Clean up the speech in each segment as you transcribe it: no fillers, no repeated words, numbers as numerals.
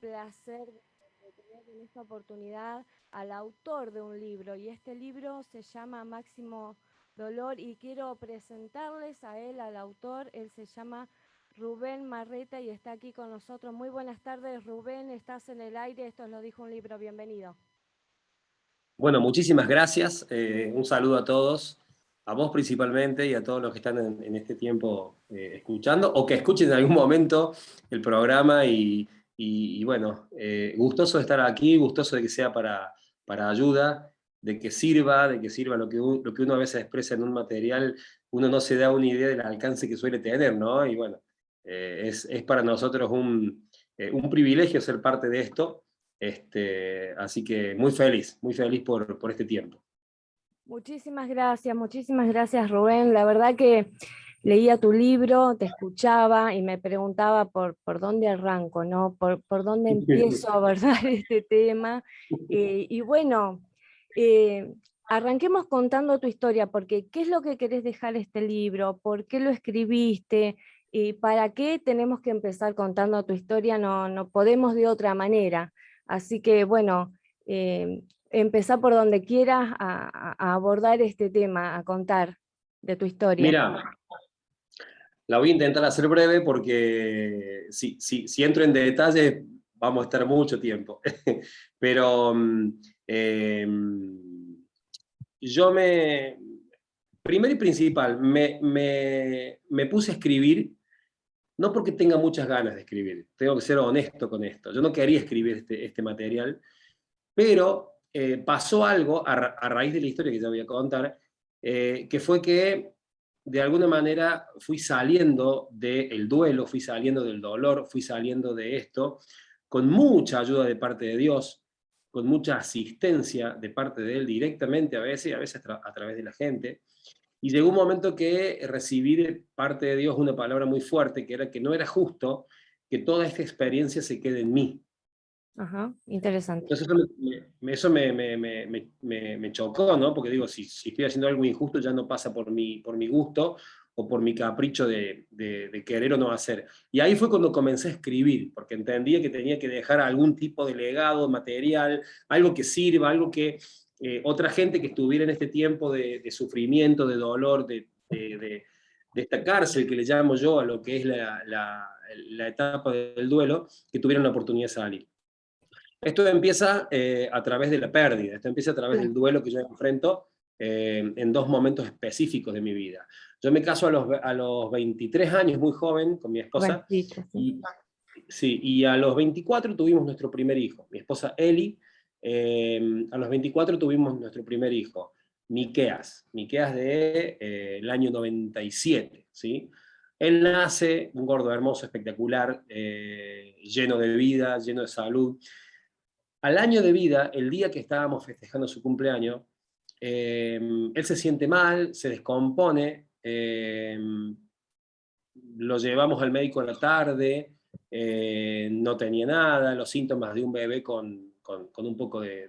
placer de tener en esta oportunidad al autor de un libro, y este libro se llama Máximo Dolor, y quiero presentarles a él, al autor. Él se llama Rubén Marreta y está aquí con nosotros. Muy buenas tardes, Rubén, estás en el aire, esto es Lo Dijo un Libro, bienvenido. Bueno, muchísimas gracias. Un saludo a todos, a vos principalmente y a todos los que están en este tiempo escuchando o que escuchen en algún momento el programa. Y bueno, gustoso de estar aquí, gustoso de que sea para ayuda, de que sirva lo que uno a veces expresa en un material. Uno no se da una idea del alcance que suele tener, ¿no? Y bueno, es para nosotros un privilegio ser parte de esto. Así que muy feliz por este tiempo. Muchísimas gracias, Rubén. La verdad que leía tu libro, te escuchaba y me preguntaba por dónde arranco, ¿no? Por dónde empiezo a abordar este tema. Y bueno, eh, arranquemos contando tu historia, porque ¿qué es lo que querés dejar este libro? ¿Por qué lo escribiste? ¿Y para qué tenemos que empezar contando tu historia? No podemos de otra manera. Así que bueno, empezá por donde quieras a abordar este tema, a contar de tu historia. Mira, la voy a intentar hacer breve porque si entro en detalle vamos a estar mucho tiempo. Pero eh, yo primero y principal, me puse a escribir, no porque tenga muchas ganas de escribir, tengo que ser honesto con esto. Yo no quería escribir este material. Pero pasó algo a raíz de la historia que ya voy a contar, que fue que de alguna manera fui saliendo del duelo, fui saliendo del dolor, fui saliendo de esto, con mucha ayuda de parte de Dios, con mucha asistencia de parte de Él directamente a veces, y a veces a través de la gente. Y llegó un momento que recibí de parte de Dios una palabra muy fuerte, que era que no era justo que toda esta experiencia se quede en mí. Ajá, interesante. Entonces eso me chocó, ¿no? Porque digo, si estoy haciendo algo injusto ya no pasa por mi gusto o por mi capricho de querer o no hacer. Y ahí fue cuando comencé a escribir, porque entendía que tenía que dejar algún tipo de legado material, algo que sirva, algo que otra gente que estuviera en este tiempo de sufrimiento, de dolor, de esta cárcel que le llamo yo a lo que es la etapa del duelo, que tuviera una oportunidad de salir. Esto empieza a través de la pérdida, esto empieza a través del duelo que yo enfrento en dos momentos específicos de mi vida. Yo me caso a los 23 años, muy joven, con mi esposa, Jovencito, sí. y, sí, y a los 24 tuvimos nuestro primer hijo. Mi esposa Eli, a los 24 tuvimos nuestro primer hijo, Miqueas del año 97, ¿sí? Él nace, un gordo hermoso, espectacular, lleno de vida, lleno de salud. Al año de vida, el día que estábamos festejando su cumpleaños, él se siente mal, se descompone, lo llevamos al médico a la tarde, no tenía nada, los síntomas de un bebé con un poco de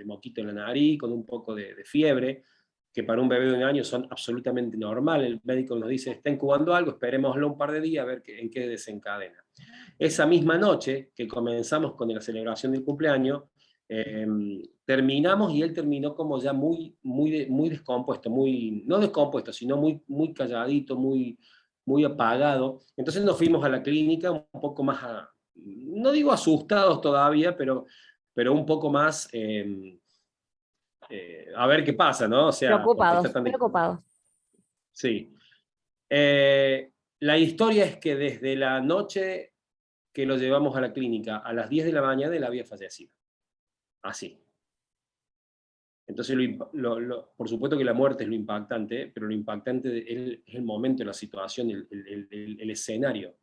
moquito en la nariz, con un poco de fiebre, que para un bebé de 1 año son absolutamente normal. El médico nos dice, está incubando algo, esperémoslo un par de días a ver en qué desencadena. Esa misma noche que comenzamos con la celebración del cumpleaños, terminamos y él terminó como ya muy descompuesto, no descompuesto, sino muy calladito, muy apagado. Entonces nos fuimos a la clínica un poco más, no digo asustados todavía, pero un poco más a ver qué pasa, ¿no? O sea, porque está Preocupados, tan... preocupados. Sí. La historia es que desde la noche que lo llevamos a la clínica a las 10 de la mañana él había fallecido. Así. Entonces, por supuesto que la muerte es lo impactante, pero lo impactante es el momento, la situación, el escenario.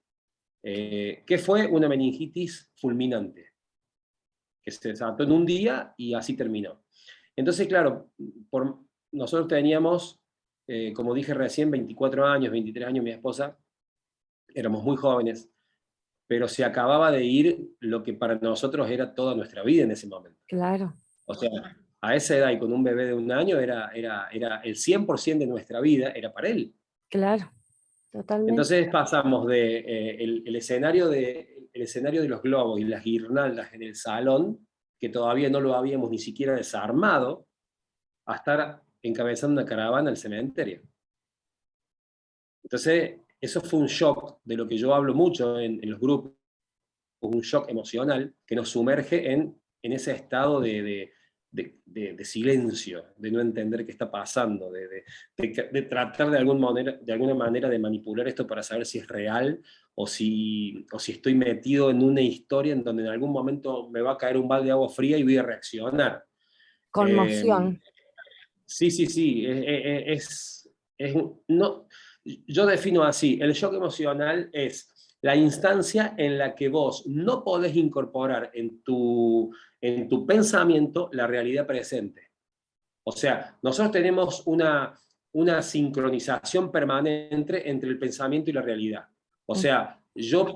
Que fue una meningitis fulminante, que se desató en un día y así terminó. Entonces, claro, nosotros teníamos, como dije recién, 24 años, 23 años, mi esposa, éramos muy jóvenes, pero se acababa de ir lo que para nosotros era toda nuestra vida en ese momento. Claro, O sea, a esa edad y con un bebé de 1 año era el 100% de nuestra vida, era para él. claro, totalmente. Entonces pasamos de el escenario el escenario de los globos y las guirnaldas en el salón, que todavía no lo habíamos ni siquiera desarmado, a estar encabezando una caravana al cementerio. Entonces, eso fue un shock, de lo que yo hablo mucho en los grupos, un shock emocional que nos sumerge en ese estado de silencio, de no entender qué está pasando, de tratar de alguna manera de manipular esto para saber si es real o si estoy metido en una historia en donde en algún momento me va a caer un balde de agua fría y voy a reaccionar. Conmoción. Sí, sí, sí, no, yo defino así, el shock emocional es la instancia en la que vos no podés incorporar en tu pensamiento la realidad presente. O sea, nosotros tenemos una sincronización permanente entre el pensamiento y la realidad. O sea, yo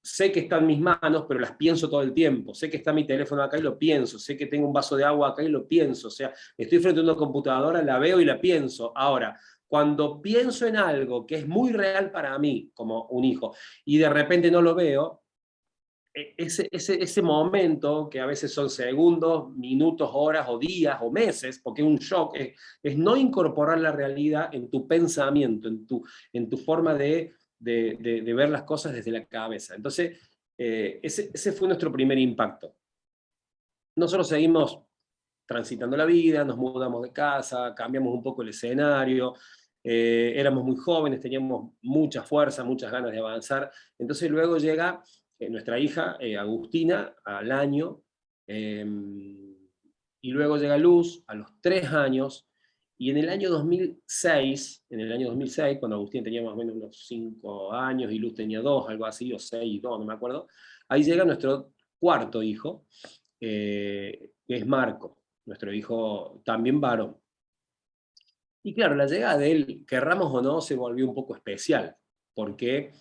sé que está en mis manos, pero las pienso todo el tiempo. Sé que está mi teléfono acá y lo pienso. Sé que tengo un vaso de agua acá y lo pienso. O sea, estoy frente a una computadora, la veo y la pienso. Ahora, cuando pienso en algo que es muy real para mí, como un hijo, y de repente no lo veo, ese momento, que a veces son segundos, minutos, horas o días o meses, porque un shock es no incorporar la realidad en tu pensamiento, en tu forma de ver las cosas desde la cabeza. Entonces, ese fue nuestro primer impacto. Nosotros seguimos transitando la vida, nos mudamos de casa, cambiamos un poco el escenario, éramos muy jóvenes, teníamos mucha fuerza, muchas ganas de avanzar. Entonces luego llega nuestra hija, Agustina, al año, y luego llega Luz a los 3 años, y en el año 2006, cuando Agustín tenía más o menos unos 5 años y Luz tenía 2, algo así, o 6 y 2, no me acuerdo, ahí llega nuestro cuarto hijo, que es Marco, nuestro hijo también varón. Y claro, la llegada de él, querramos o no, se volvió un poco especial, porque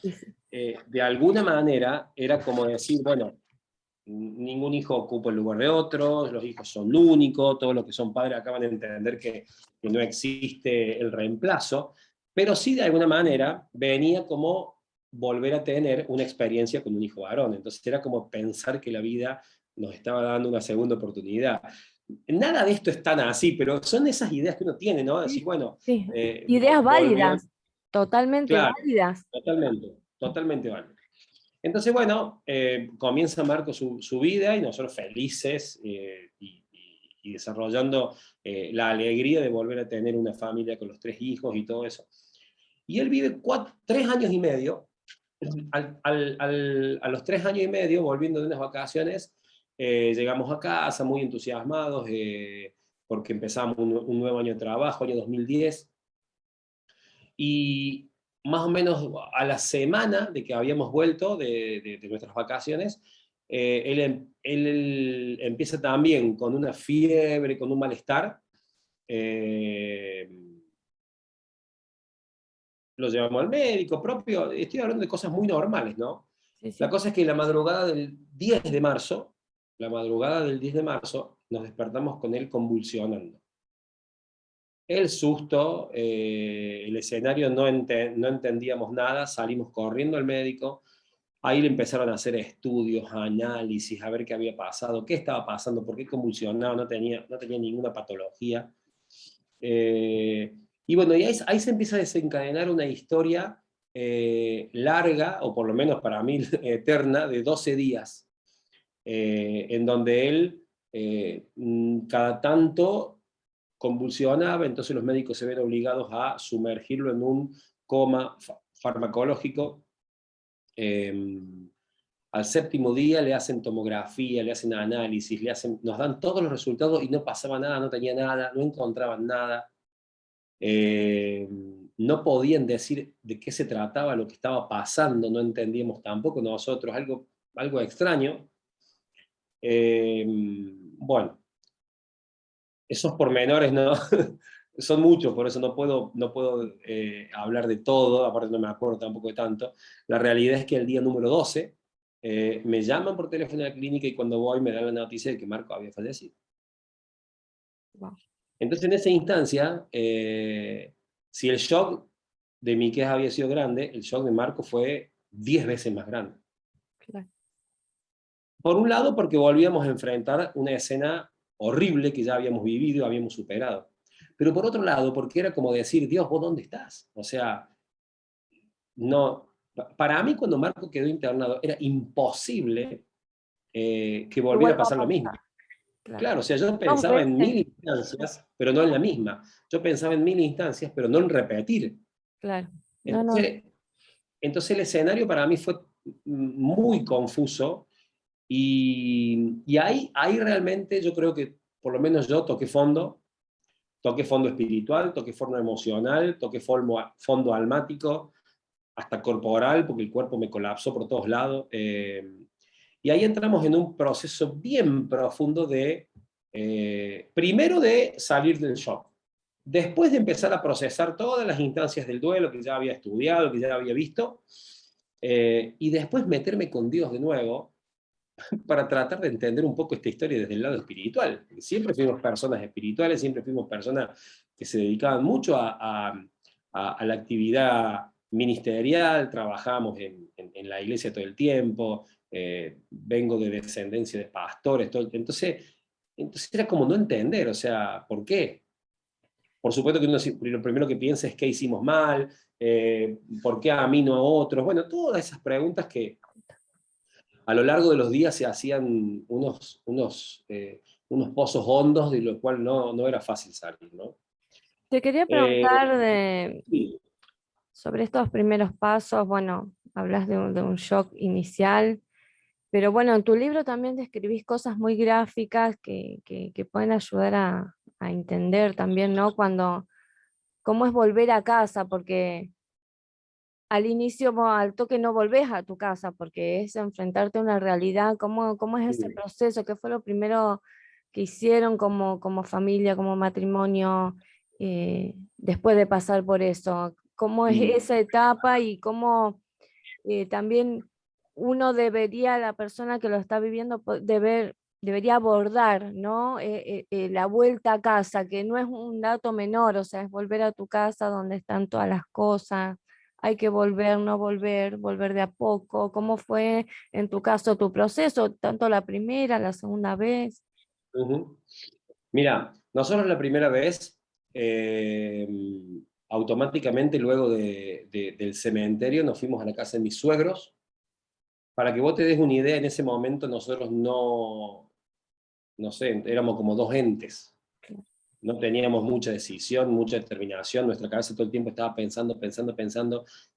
de alguna manera era como decir, bueno, ningún hijo ocupa el lugar de otro, los hijos son únicos, todos los que son padres acaban de entender que no existe el reemplazo, pero sí de alguna manera venía como volver a tener una experiencia con un hijo varón. Entonces era como pensar que la vida nos estaba dando una segunda oportunidad. Nada de esto es tan así, pero son esas ideas que uno tiene, ¿no? Decir, Sí, bueno, sí. Ideas volvió, válidas, totalmente claro, válidas. totalmente, totalmente válido. Entonces, bueno, comienza Marco su vida y nosotros felices y desarrollando la alegría de volver a tener una familia con los 3 hijos y todo eso. Y él vive 3 años y medio. A los 3 años y medio, volviendo de unas vacaciones, llegamos a casa muy entusiasmados porque empezamos un nuevo año de trabajo, año 2010, y más o menos a la semana de que habíamos vuelto de nuestras vacaciones, él empieza también con una fiebre, con un malestar. Lo llevamos al médico propio, estoy hablando de cosas muy normales, ¿no? Sí, La sí. cosa es que la madrugada del 10 de marzo, nos despertamos con él convulsionando. El susto, el escenario, no entendíamos nada, salimos corriendo al médico, ahí le empezaron a hacer estudios, análisis, a ver qué había pasado, qué estaba pasando, por qué convulsionaba, no tenía ninguna patología. Y bueno, y ahí se empieza a desencadenar una historia larga, o por lo menos para mí eterna, de 12 días, en donde él cada tanto convulsionaba, entonces los médicos se ven obligados a sumergirlo en un coma farmacológico. Al 7º día le hacen tomografía, le hacen análisis, nos dan todos los resultados y no pasaba nada, no tenía nada, no encontraban nada. No podían decir de qué se trataba lo que estaba pasando, no entendíamos tampoco nosotros, algo extraño. Bueno, esos pormenores no, son muchos, por eso no puedo hablar de todo, aparte no me acuerdo tampoco de tanto. La realidad es que el día número 12 me llaman por teléfono a la clínica y cuando voy me dan la noticia de que Marco había fallecido. Wow. Entonces en esa instancia, si el shock de Miquel había sido grande, el shock de Marco fue 10 veces más grande. Claro. Por un lado, porque volvíamos a enfrentar una escena horrible que ya habíamos vivido, habíamos superado. Pero por otro lado, porque era como decir, Dios, ¿vos dónde estás? O sea, no, para mí cuando Marco quedó internado era imposible que Que volviera a vuelva a pasar lo mismo. pasar, claro. Claro, o sea, yo 2 pensaba en veces, 1000 instancias, pero no en la misma. Yo pensaba en 1000 instancias, pero no en repetir. claro. No, no, Entonces, entonces el escenario para mí fue muy confuso y ahí realmente yo creo que por lo menos yo toqué fondo espiritual, toqué fondo emocional, toqué fondo almático, hasta corporal, porque el cuerpo me colapsó por todos lados. Y ahí entramos en un proceso bien profundo primero de salir del shock, después de empezar a procesar todas las instancias del duelo que ya había estudiado, que ya había visto, y después meterme con Dios de nuevo para tratar de entender un poco esta historia desde el lado espiritual. Siempre fuimos personas espirituales, siempre fuimos personas que se dedicaban mucho a la actividad ministerial, trabajamos en la iglesia todo el tiempo, vengo de descendencia de pastores, entonces era como no entender, o sea, ¿por qué? Por supuesto que uno lo primero que piensa es qué hicimos mal, por qué a mí no a otros, bueno, todas esas preguntas que a lo largo de los días se hacían unos pozos hondos de los cuales no era fácil salir, ¿no? te quería Eh, preguntar sí, sobre estos primeros pasos. Bueno, hablas de un shock inicial, pero bueno, en tu libro también describís cosas muy gráficas que pueden ayudar a entender también, ¿no? Cómo es volver a casa, porque al inicio, al toque no volvés a tu casa, porque es enfrentarte a una realidad. ¿Cómo es ese sí, proceso? ¿Qué fue lo primero que hicieron como familia, como matrimonio, después de pasar por eso? ¿Cómo es mm, esa etapa y cómo también uno debería, la persona que lo está viviendo, debería abordar, ¿no? La vuelta a casa, que no es un dato menor, o sea, es volver a tu casa donde están todas las cosas. Hay que volver, no volver, volver de a poco. ¿Cómo fue en tu caso tu proceso, tanto la primera, la segunda vez? ujú. Mira, nosotros la primera vez, eh, automáticamente luego del cementerio nos fuimos a la casa de mis suegros. Para que vos te des una idea, en ese momento nosotros no sé, éramos como dos entes. No teníamos mucha decisión, mucha determinación, nuestra cabeza todo el tiempo estaba pensando,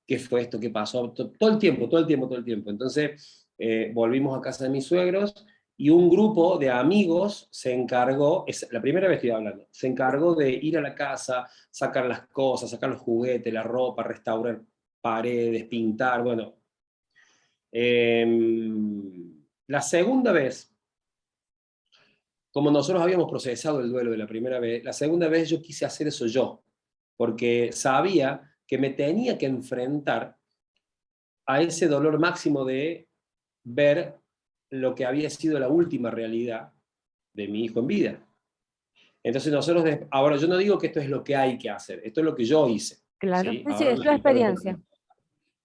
qué fue esto, qué pasó, todo el tiempo, todo el tiempo, todo el tiempo. Entonces volvimos a casa de mis suegros y un grupo de amigos se encargó, es la primera vez que estoy hablando, se encargó de ir a la casa, sacar las cosas, sacar los juguetes, la ropa, restaurar paredes, pintar, bueno. La segunda vez, como nosotros habíamos procesado el duelo de la primera vez, la segunda vez yo quise hacer eso yo, porque sabía que me tenía que enfrentar a ese dolor máximo de ver lo que había sido la última realidad de mi hijo en vida. Entonces nosotros, ahora yo no digo que esto es lo que hay que hacer, esto es lo que yo hice, Claro, ¿sí? sí, sí, Ahora voy es a tu explicar un poco experiencia. más.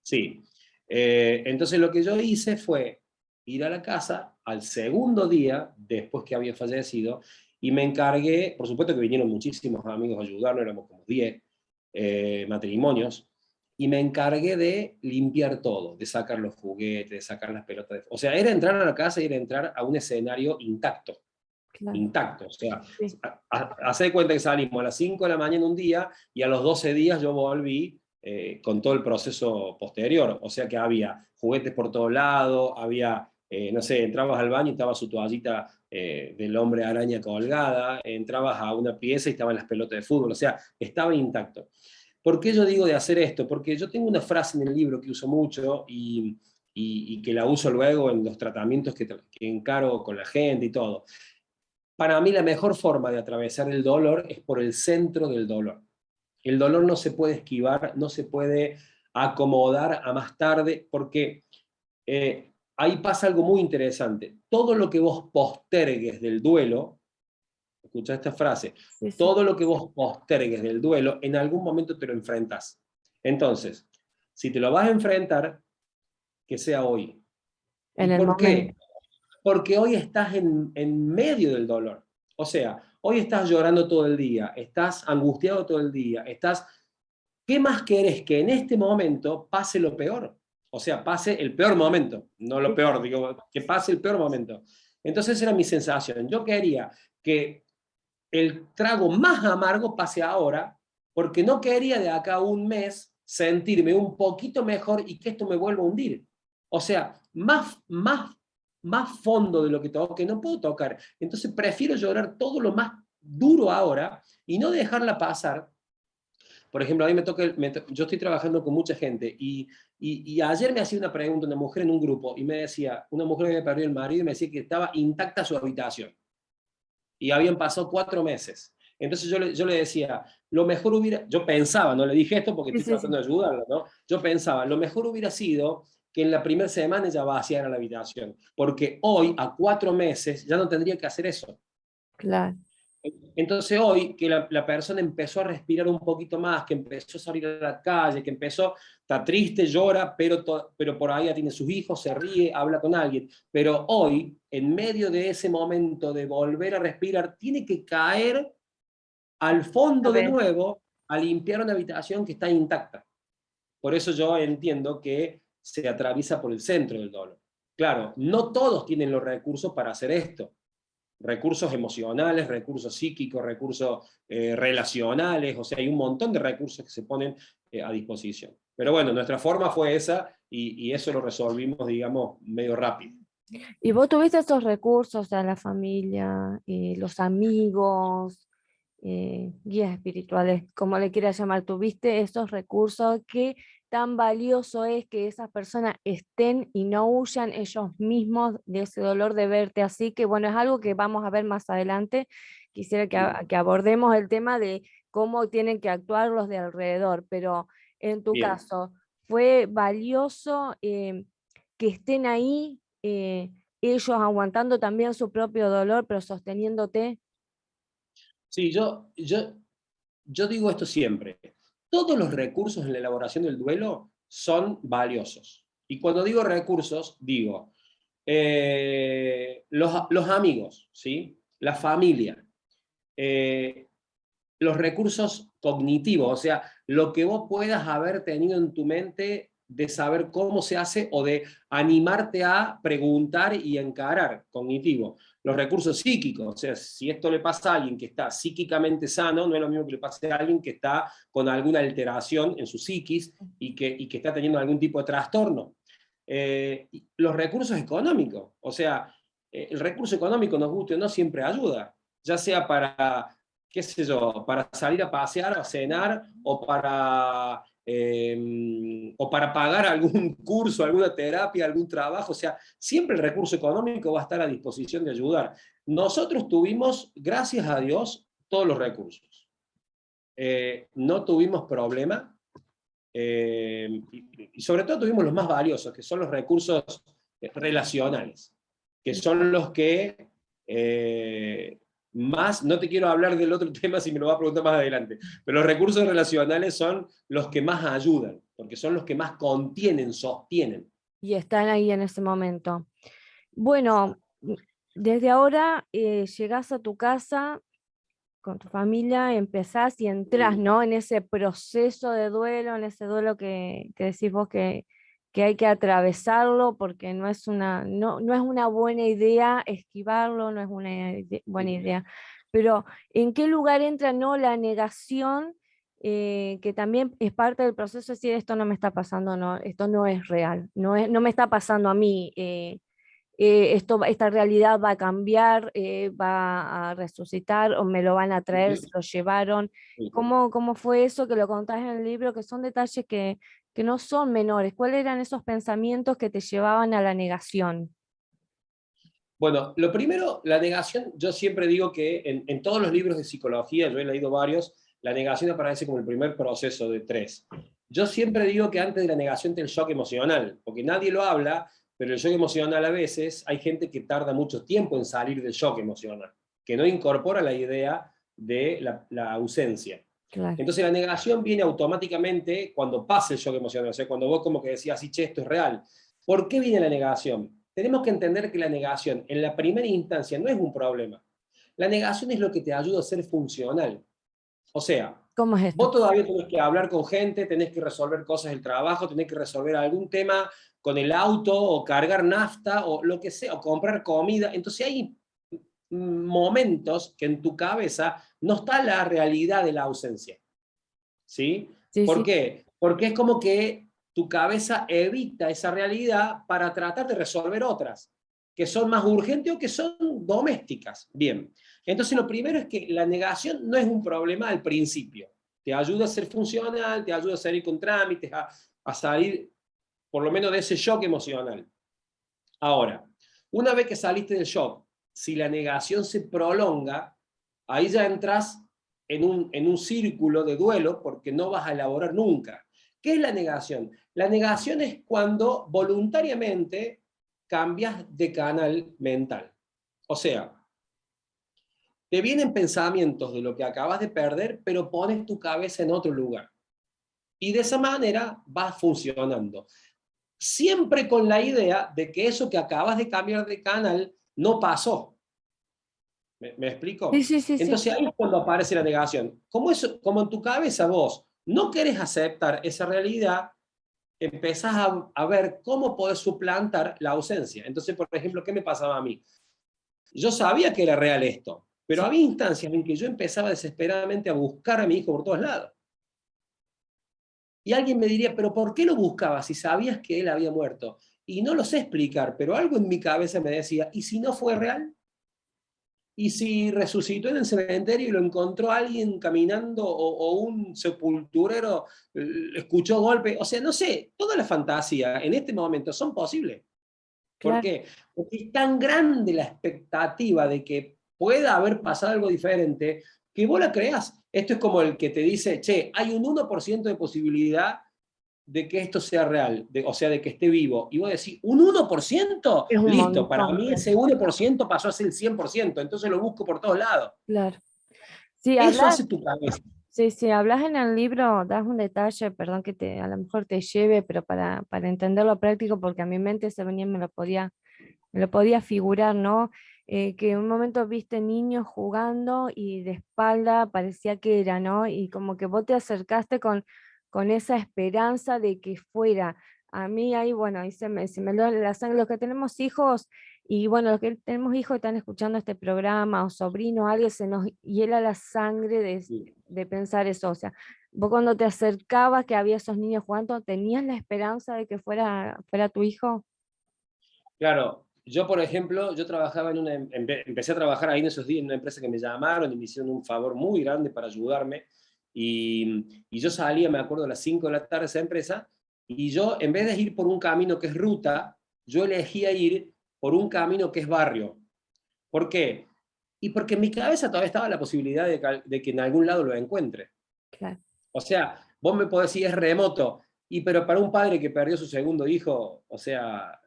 Sí. Entonces lo que yo hice fue ir a la casa al segundo día, después que había fallecido, y me encargué, por supuesto que vinieron muchísimos amigos a ayudarnos, éramos como 10 matrimonios, y me encargué de limpiar todo, de sacar los juguetes, de sacar las pelotas. O sea, era entrar a la casa y era entrar a un escenario intacto, Claro, intacto. O sea, sí, hace de cuenta que salimos a las 5 de la mañana un día y a los 12 días yo volví con todo el proceso posterior. O sea que había juguetes por todos lados, había, no sé, entrabas al baño y estaba su toallita del hombre araña colgada, entrabas a una pieza y estaban las pelotas de fútbol, o sea, estaba intacto. ¿Por qué yo digo de hacer esto? Porque yo tengo una frase en el libro que uso mucho y que la uso luego en los tratamientos que encaro con la gente y todo. Para mí la mejor forma de atravesar el dolor es por el centro del dolor. El dolor no se puede esquivar, no se puede acomodar a más tarde, porque ahí pasa algo muy interesante. Todo lo que vos postergues del duelo, escucha esta frase, sí, sí. todo lo que vos postergues del duelo, en algún momento te lo enfrentas. Entonces, si te lo vas a enfrentar, que sea hoy. ¿Y En el por momento. qué? porque hoy estás en medio del dolor. O sea, hoy estás llorando todo el día, estás angustiado todo el día, ¿qué más querés que en este momento pase lo peor? O sea, pase el peor momento, no lo peor, digo, que pase el peor momento. Entonces esa era mi sensación. Yo quería que el trago más amargo pase ahora, porque no quería de acá a un mes sentirme un poquito mejor y que esto me vuelva a hundir. O sea, más fondo de lo que tengo, que no puedo tocar. Entonces prefiero llorar todo lo más duro ahora y no dejarla pasar. Por ejemplo, a mí yo estoy trabajando con mucha gente y ayer me hacía una pregunta una mujer en un grupo y me decía, una mujer que me perdió el marido y me decía que estaba intacta su habitación y habían pasado 4 meses. Entonces yo le decía, lo mejor hubiera, yo pensaba, no le dije esto porque Sí, estoy sí, tratando sí. de ayudarlo, ¿no? Yo pensaba, lo mejor hubiera sido que en la primera semana ella vaciara la habitación, porque hoy, a 4 meses, ya no tendría que hacer eso. Claro. Entonces hoy que la persona empezó a respirar un poquito más, que empezó a salir a la calle, que empezó, está triste, llora, pero por ahí ya tiene sus hijos, se ríe, habla con alguien. Pero hoy, en medio de ese momento de volver a respirar, tiene que caer al A fondo de ver, nuevo a limpiar una habitación que está intacta. Por eso yo entiendo que se atraviesa por el centro del dolor. Claro, no todos tienen los recursos para hacer esto, recursos emocionales, recursos psíquicos, recursos relacionales, o sea, hay un montón de recursos que se ponen a disposición. Pero bueno, nuestra forma fue esa y eso lo resolvimos, digamos, medio rápido. ¿y vos tuviste esos recursos, o sea, la familia, los amigos, guías espirituales, como le quieras llamar? ¿Tuviste esos recursos? ¿Qué tan valioso es que esas personas estén y no huyan ellos mismos de ese dolor de verte así? Que bueno, es algo que vamos a ver más adelante. Quisiera que abordemos el tema de cómo tienen que actuar los de alrededor, pero en tu Bien. caso, ¿fue valioso que estén ahí? Ellos aguantando también su propio dolor, pero sosteniéndote. Sí, yo digo esto siempre. Todos los recursos en la elaboración del duelo son valiosos. Y cuando digo recursos, digo los amigos, ¿sí? La familia, eh, los recursos cognitivos, o sea, lo que vos puedas haber tenido en tu mente de saber cómo se hace o de animarte a preguntar y encarar, cognitivo. Los recursos psíquicos, o sea, si esto le pasa a alguien que está psíquicamente sano, no es lo mismo que le pase a alguien que está con alguna alteración en su psiquis y que está teniendo algún tipo de trastorno. Los recursos económicos, o sea, el recurso económico, nos guste o no, siempre ayuda, ya sea para qué sé yo, para salir a pasear, a cenar, o para pagar algún curso, alguna terapia, algún trabajo. O sea, siempre el recurso económico va a estar a disposición de ayudar. Nosotros tuvimos, gracias a Dios, todos los recursos. No tuvimos problema. Y sobre todo tuvimos los más valiosos, que son los recursos relacionales, que son los que más, no te quiero hablar del otro tema si me lo va a preguntar más adelante, pero los recursos relacionales son los que más ayudan, porque son los que más contienen, sostienen. Y están ahí en ese momento. Bueno, desde ahora llegás a tu casa con tu familia, empezás y entrás, ¿no? En ese proceso de duelo, en ese duelo que decís vos que hay que atravesarlo porque no es una buena idea esquivarlo, no es una buena idea. Pero ¿en qué lugar entra, no, la negación? Que también es parte del proceso de decir esto no me está pasando, no, esto no es real, no me está pasando a mí. Esta realidad va a cambiar, va a resucitar o me lo van a traer, se lo llevaron. ¿Cómo fue eso que lo contás en el libro? Que son detalles que no son menores. ¿Cuáles eran esos pensamientos que te llevaban a la negación? Bueno, lo primero, la negación, yo siempre digo que en todos los libros de psicología, yo he leído varios, la negación aparece como el primer proceso de 3. Yo siempre digo que antes de la negación está el shock emocional, porque nadie lo habla, pero el shock emocional a veces hay gente que tarda mucho tiempo en salir del shock emocional, que no incorpora la idea de la ausencia. Claro. Entonces la negación viene automáticamente cuando pasa el shock emocional, o sea, cuando vos como que decías, sí, che, esto es real. ¿Por qué viene la negación? tenemos que entender que la negación en la primera instancia no es un problema. La negación es lo que te ayuda a ser funcional. O sea, ¿Cómo es esto? vos todavía tenés que hablar con gente, tenés que resolver cosas del trabajo, tenés que resolver algún tema con el auto, o cargar nafta, o lo que sea, o comprar comida. Entonces hay momentos que en tu cabeza no está la realidad de la ausencia. ¿Sí? Sí, ¿Por sí. qué? Porque es como que tu cabeza evita esa realidad para tratar de resolver otras, que son más urgentes o que son domésticas. Bien, entonces lo primero es que la negación no es un problema al principio. Te ayuda a ser funcional, te ayuda a salir con trámites, a salir por lo menos de ese shock emocional. Ahora, una vez que saliste del shock, si la negación se prolonga, ahí ya entras en un círculo de duelo porque no vas a elaborar nunca. ¿Qué es la negación? La negación es cuando voluntariamente cambias de canal mental. O sea, te vienen pensamientos de lo que acabas de perder, pero pones tu cabeza en otro lugar. Y de esa manera vas funcionando. Siempre con la idea de que eso que acabas de cambiar de canal no pasó. ¿Me Sí, explico? sí, sí, sí. Entonces ahí es cuando aparece la negación. Como en tu cabeza vos no querés aceptar esa realidad, empezás a ver cómo podés suplantar la ausencia. Entonces, por ejemplo, ¿qué me pasaba a mí? Yo sabía que era real esto, pero Sí. había instancias en que yo empezaba desesperadamente a buscar a mi hijo por todos lados. Y alguien me diría, pero ¿por qué lo buscabas si sabías que él había muerto? Y no lo sé explicar, pero algo en mi cabeza me decía, ¿y si no fue real? ¿Y si resucitó en el cementerio y lo encontró alguien caminando o un sepulturero escuchó golpe? O sea, no sé, toda la fantasía en este momento son posibles. ¿Por Claro. qué? Porque es tan grande la expectativa de que pueda haber pasado algo diferente que vos la creás. Esto es como el que te dice, che, hay un 1% de posibilidad de que esto sea real, o sea, de que esté vivo. Y vos decís, ¿un 1%? Es un Listo, para montón. mí ese 1% pasó a ser el 100%, entonces lo busco por todos lados. Claro. Sí, Eso hablas, hace tu cabeza. sí, sí, hablas en el libro, das un detalle, perdón que te, a lo mejor te lleve, pero para entenderlo práctico, porque a mi mente se venía, me lo podía figurar, ¿no? Que en un momento viste niños jugando y de espalda parecía que era, ¿no? Y como que vos te acercaste con esa esperanza de que fuera. A mí ahí, bueno, ahí se me lo la sangre, los que tenemos hijos, y bueno, los que tenemos hijos están escuchando este programa, o sobrinos, alguien se nos hiela la sangre de pensar eso. O sea, vos cuando te acercabas que había esos niños jugando, ¿tenías la esperanza de que fuera tu hijo? Claro, yo por ejemplo, yo trabajaba empecé a trabajar ahí en esos días en una empresa que me llamaron y me hicieron un favor muy grande para ayudarme. Y yo salía, me acuerdo, a las 5 de la tarde de esa empresa, y yo, en vez de ir por un camino que es ruta, yo elegía ir por un camino que es barrio. ¿Por qué? Y porque en mi cabeza todavía estaba la posibilidad de que en algún lado lo encuentre. Claro. O sea, vos me podés decir es remoto, pero para un padre que perdió su segundo hijo, o sea,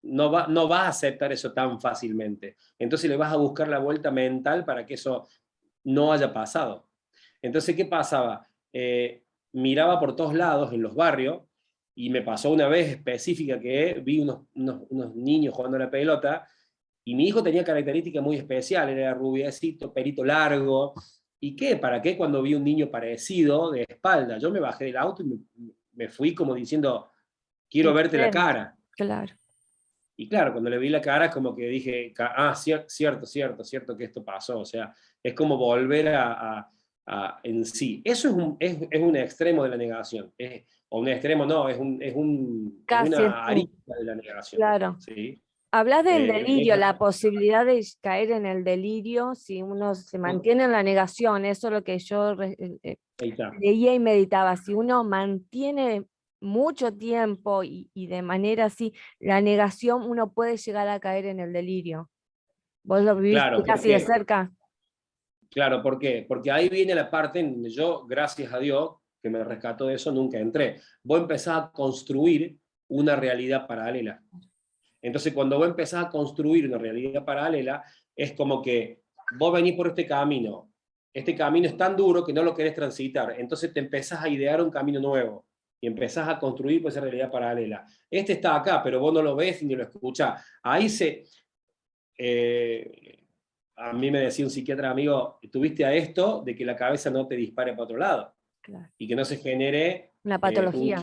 no va a aceptar eso tan fácilmente. Entonces le vas a buscar la vuelta mental para que eso no haya pasado. Entonces, ¿qué pasaba? Miraba por todos lados en los barrios, y me pasó una vez específica que vi unos niños jugando a la pelota, y mi hijo tenía características muy especiales, era rubiecito, pelito largo. ¿Y qué? ¿Para qué cuando vi un niño parecido de espalda? Yo me bajé del auto y me fui como diciendo, quiero ¿Qué verte la quieres? cara. Claro. Y claro, cuando le vi la cara, es como que dije, cierto que esto pasó. O sea, es como volver en sí. Eso es un extremo de la negación. O un extremo, no, es Casi es una un, arista de la negación. claro. ¿Sí? Hablas del delirio, Es- la posibilidad de caer en el delirio si uno se mantiene en la negación. Eso es lo que yo ahí está. leía y meditaba. Si uno mantiene mucho tiempo y de manera así la negación, uno puede llegar a caer en el delirio. ¿Vos lo viviste Claro, ¿por casi de qué? cerca? Claro, ¿por qué? Porque ahí viene la parte en donde yo, gracias a Dios, que me rescató de eso, nunca entré. Vos empezás a construir una realidad paralela. Entonces, cuando vos empezás a construir una realidad paralela, es como que vos venís por este camino es tan duro que no lo querés transitar, entonces te empezás a idear un camino nuevo. y empezás a construir pues, esa realidad paralela. Este está acá, pero vos no lo ves ni lo escuchás. Ahí a mí me decía un psiquiatra amigo, tuviste a esto de que la cabeza no te dispare para otro lado. Claro. Y que no se genere Una patología.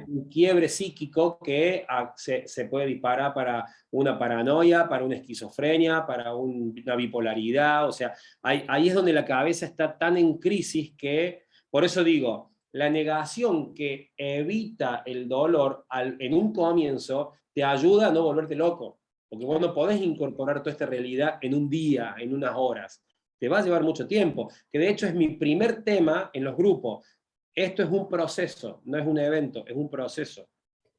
un quiebre psíquico que se puede disparar para una paranoia, para una esquizofrenia, para una bipolaridad. O sea, ahí es donde la cabeza está tan en crisis que, por eso digo, la negación que evita el dolor en un comienzo te ayuda a no volverte loco. Porque vos no podés incorporar toda esta realidad en un día, en unas horas. Te va a llevar mucho tiempo, que de hecho es mi primer tema en los grupos. Esto es un proceso, no es un evento, es un proceso.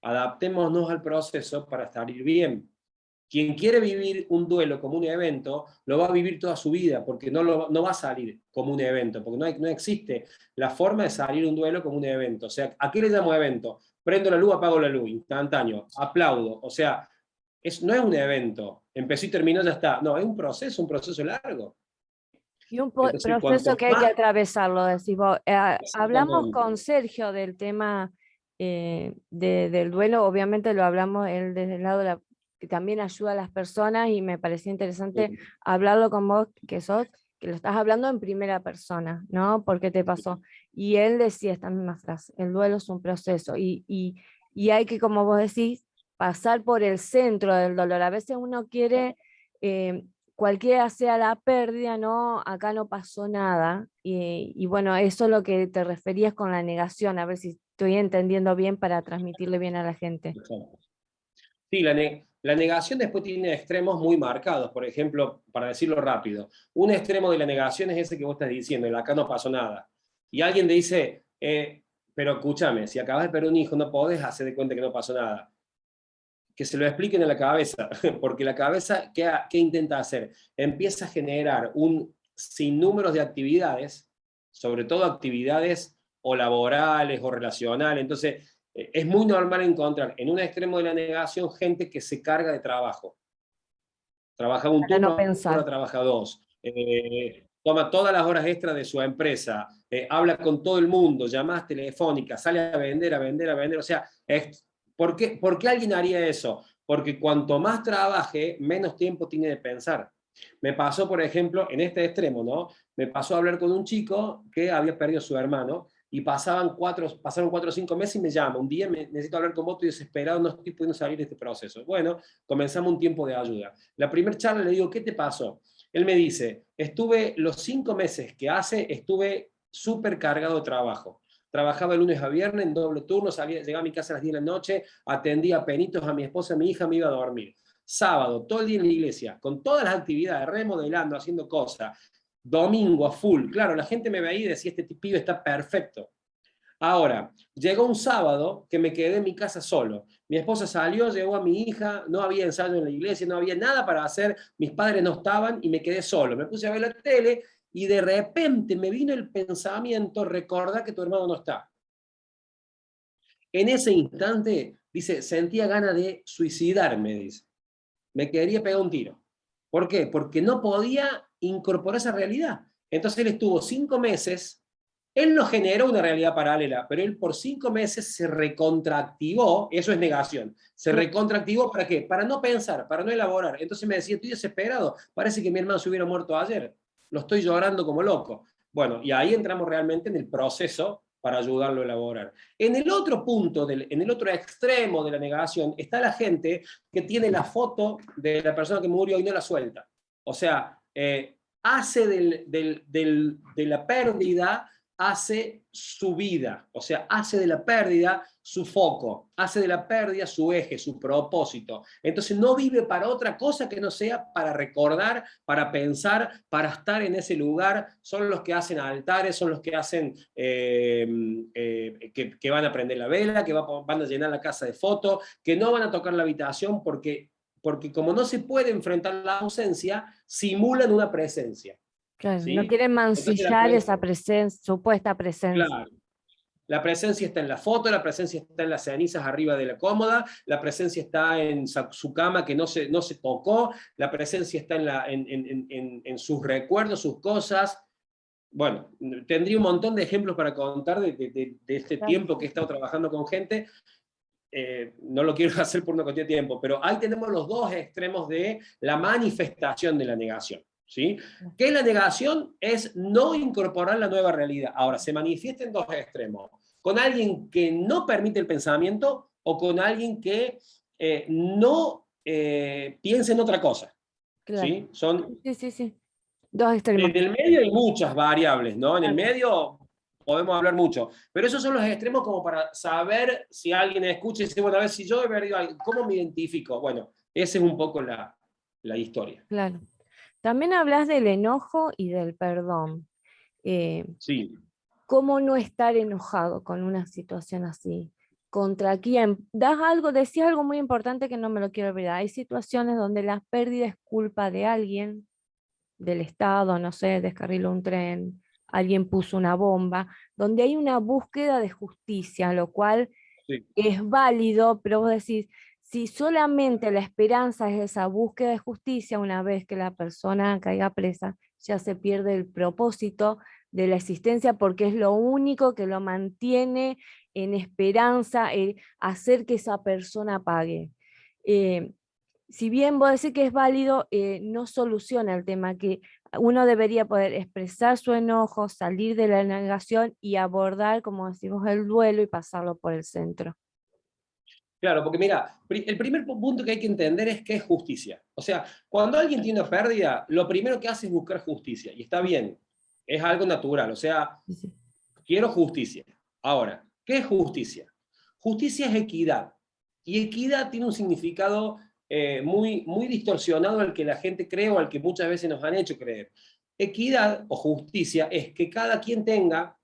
Adaptémonos al proceso para salir bien. Quien quiere vivir un duelo como un evento, lo va a vivir toda su vida, porque no va a salir como un evento, porque no existe la forma de salir un duelo como un evento. O sea, ¿a qué le llamo evento? Prendo la luz, apago la luz, instantáneo, aplaudo. O sea, no es un evento, empezó y terminó, ya está. No, es un proceso largo. Y un Entonces, proceso cuanto que hay que más... atravesarlo, decís vos. Hablamos Exactamente. con Sergio del tema del duelo, obviamente lo hablamos él desde el lado que también ayuda a las personas y me pareció interesante hablarlo con vos, que lo estás hablando en primera persona, ¿no? ¿Por qué te pasó? Y él decía esta misma frase, el duelo es un proceso y hay que, como vos decís, pasar por el centro del dolor. A veces uno quiere... cualquiera sea la pérdida, ¿no? Acá no pasó nada. Y bueno, eso es lo que te referías con la negación, a ver si estoy entendiendo bien para transmitirle bien a la gente. Sí, la negación después tiene extremos muy marcados. Por ejemplo, para decirlo rápido, un extremo de la negación es ese que vos estás diciendo, el acá no pasó nada. Y alguien te dice, pero escúchame, si acabas de perder un hijo, no podés hacer de cuenta que no pasó nada. Que se lo expliquen a la cabeza, porque la cabeza, ¿qué intenta hacer? Empieza a generar un sinnúmero de actividades, sobre todo actividades o laborales o relacionales. Entonces, es muy normal encontrar en un extremo de la negación gente que se carga de trabajo. Trabaja un Para no turno, ahora pensar. trabaja dos. Toma todas las horas extras de su empresa, habla con todo el mundo, llamadas telefónicas, sale a vender, a vender, a vender. O sea, ¿por qué alguien haría eso? Porque cuanto más trabaje, menos tiempo tiene de pensar. Me pasó, por ejemplo, en este extremo, ¿no? Me pasó a hablar con un chico que había perdido a su hermano y pasaron 4 o 5 meses y me llama. Un día necesito hablar con vos, estoy desesperado, no estoy pudiendo salir de este proceso. Bueno, comenzamos un tiempo de ayuda. La primera charla le digo, ¿qué te pasó? Él me dice, los 5 meses que estuve súper cargado de trabajo. Trabajaba de lunes a viernes en doble turno, llegaba a mi casa a las 10 de la noche, atendía a penitos a mi esposa, a mi hija, me iba a dormir. Sábado, todo el día en la iglesia, con todas las actividades, remodelando, haciendo cosas. Domingo a full. Claro, la gente me veía y decía, este pibe está perfecto. Ahora, llegó un sábado que me quedé en mi casa solo. Mi esposa salió, llevó a mi hija, no había ensayo en la iglesia, no había nada para hacer, mis padres no estaban y me quedé solo. Me puse a ver la tele y de repente me vino el pensamiento, recordá que tu hermano no está. En ese instante, dice, sentía ganas de suicidarme, dice. Me quería pegar un tiro. ¿Por qué? Porque no podía incorporar esa realidad. Entonces él estuvo 5 meses, él no generó una realidad paralela, pero él por 5 meses se recontraactivó, eso es negación, se recontraactivó ¿para qué? Para no pensar, para no elaborar. Entonces me decía, estoy desesperado, parece que mi hermano se hubiera muerto ayer, lo estoy llorando como loco. Bueno, y ahí entramos realmente en el proceso para ayudarlo a elaborar. En el otro punto, en el otro extremo de la negación, está la gente que tiene la foto de la persona que murió y no la suelta. O sea, hace de la pérdida, hace su vida, o sea, hace de la pérdida su foco, hace de la pérdida su eje, su propósito. Entonces no vive para otra cosa que no sea para recordar, para pensar, para estar en ese lugar. Son los que hacen altares, son los que hacen, que van a prender la vela, que van a llenar la casa de fotos, que no van a tocar la habitación porque como no se puede enfrentar la ausencia, simulan una presencia. Claro, no ¿Sí? quieren Entonces mancillar esa presencia, supuesta presencia. claro, la presencia está en la foto, la presencia está en las cenizas arriba de la cómoda, la presencia está en su cama que no se tocó, la presencia está en sus recuerdos, sus cosas. bueno, tendría un montón de ejemplos para contar de este Claro. tiempo que he estado trabajando con gente. No lo quiero hacer por una cuestión de tiempo, pero ahí tenemos los dos extremos de la manifestación de la negación. ¿Sí? ¿Qué es la negación? Es no incorporar la nueva realidad. Ahora, se manifiesta en dos extremos. Con alguien que no permite el pensamiento o con alguien que no piensa en otra cosa. Claro. ¿Sí? Son, Sí, sí, sí. Dos extremos. en el medio hay muchas variables, ¿no? En el Claro. medio podemos hablar mucho, pero esos son los extremos como para saber si alguien escucha y dice, bueno, a ver, si yo he perdido algo, ¿cómo me identifico? Bueno, esa es un poco la historia. Claro. También hablas del enojo y del perdón. Eh, Sí. ¿Cómo no estar enojado con una situación así? ¿Contra quién? Decías algo muy importante que no me lo quiero olvidar. Hay situaciones donde la pérdida es culpa de alguien, del Estado, no sé, descarriló un tren, alguien puso una bomba, donde hay una búsqueda de justicia, lo cual Sí. es válido, pero vos decís, si solamente la esperanza es esa búsqueda de justicia, una vez que la persona caiga presa, ya se pierde el propósito de la existencia porque es lo único que lo mantiene en esperanza, hacer que esa persona pague. Eh, si bien vos decís que es válido, no soluciona el tema, que uno debería poder expresar su enojo, salir de la negación y abordar, como decimos, el duelo y pasarlo por el centro. Claro, porque mira, el primer punto que hay que entender es qué es justicia. O sea, cuando alguien tiene una pérdida, lo primero que hace es buscar justicia, y está bien, es algo natural, o sea, Sí, sí. quiero justicia. Ahora, ¿qué es justicia? Justicia es equidad, y equidad tiene un significado muy, muy distorsionado al que la gente cree o al que muchas veces nos han hecho creer. Equidad o justicia es que cada quien tenga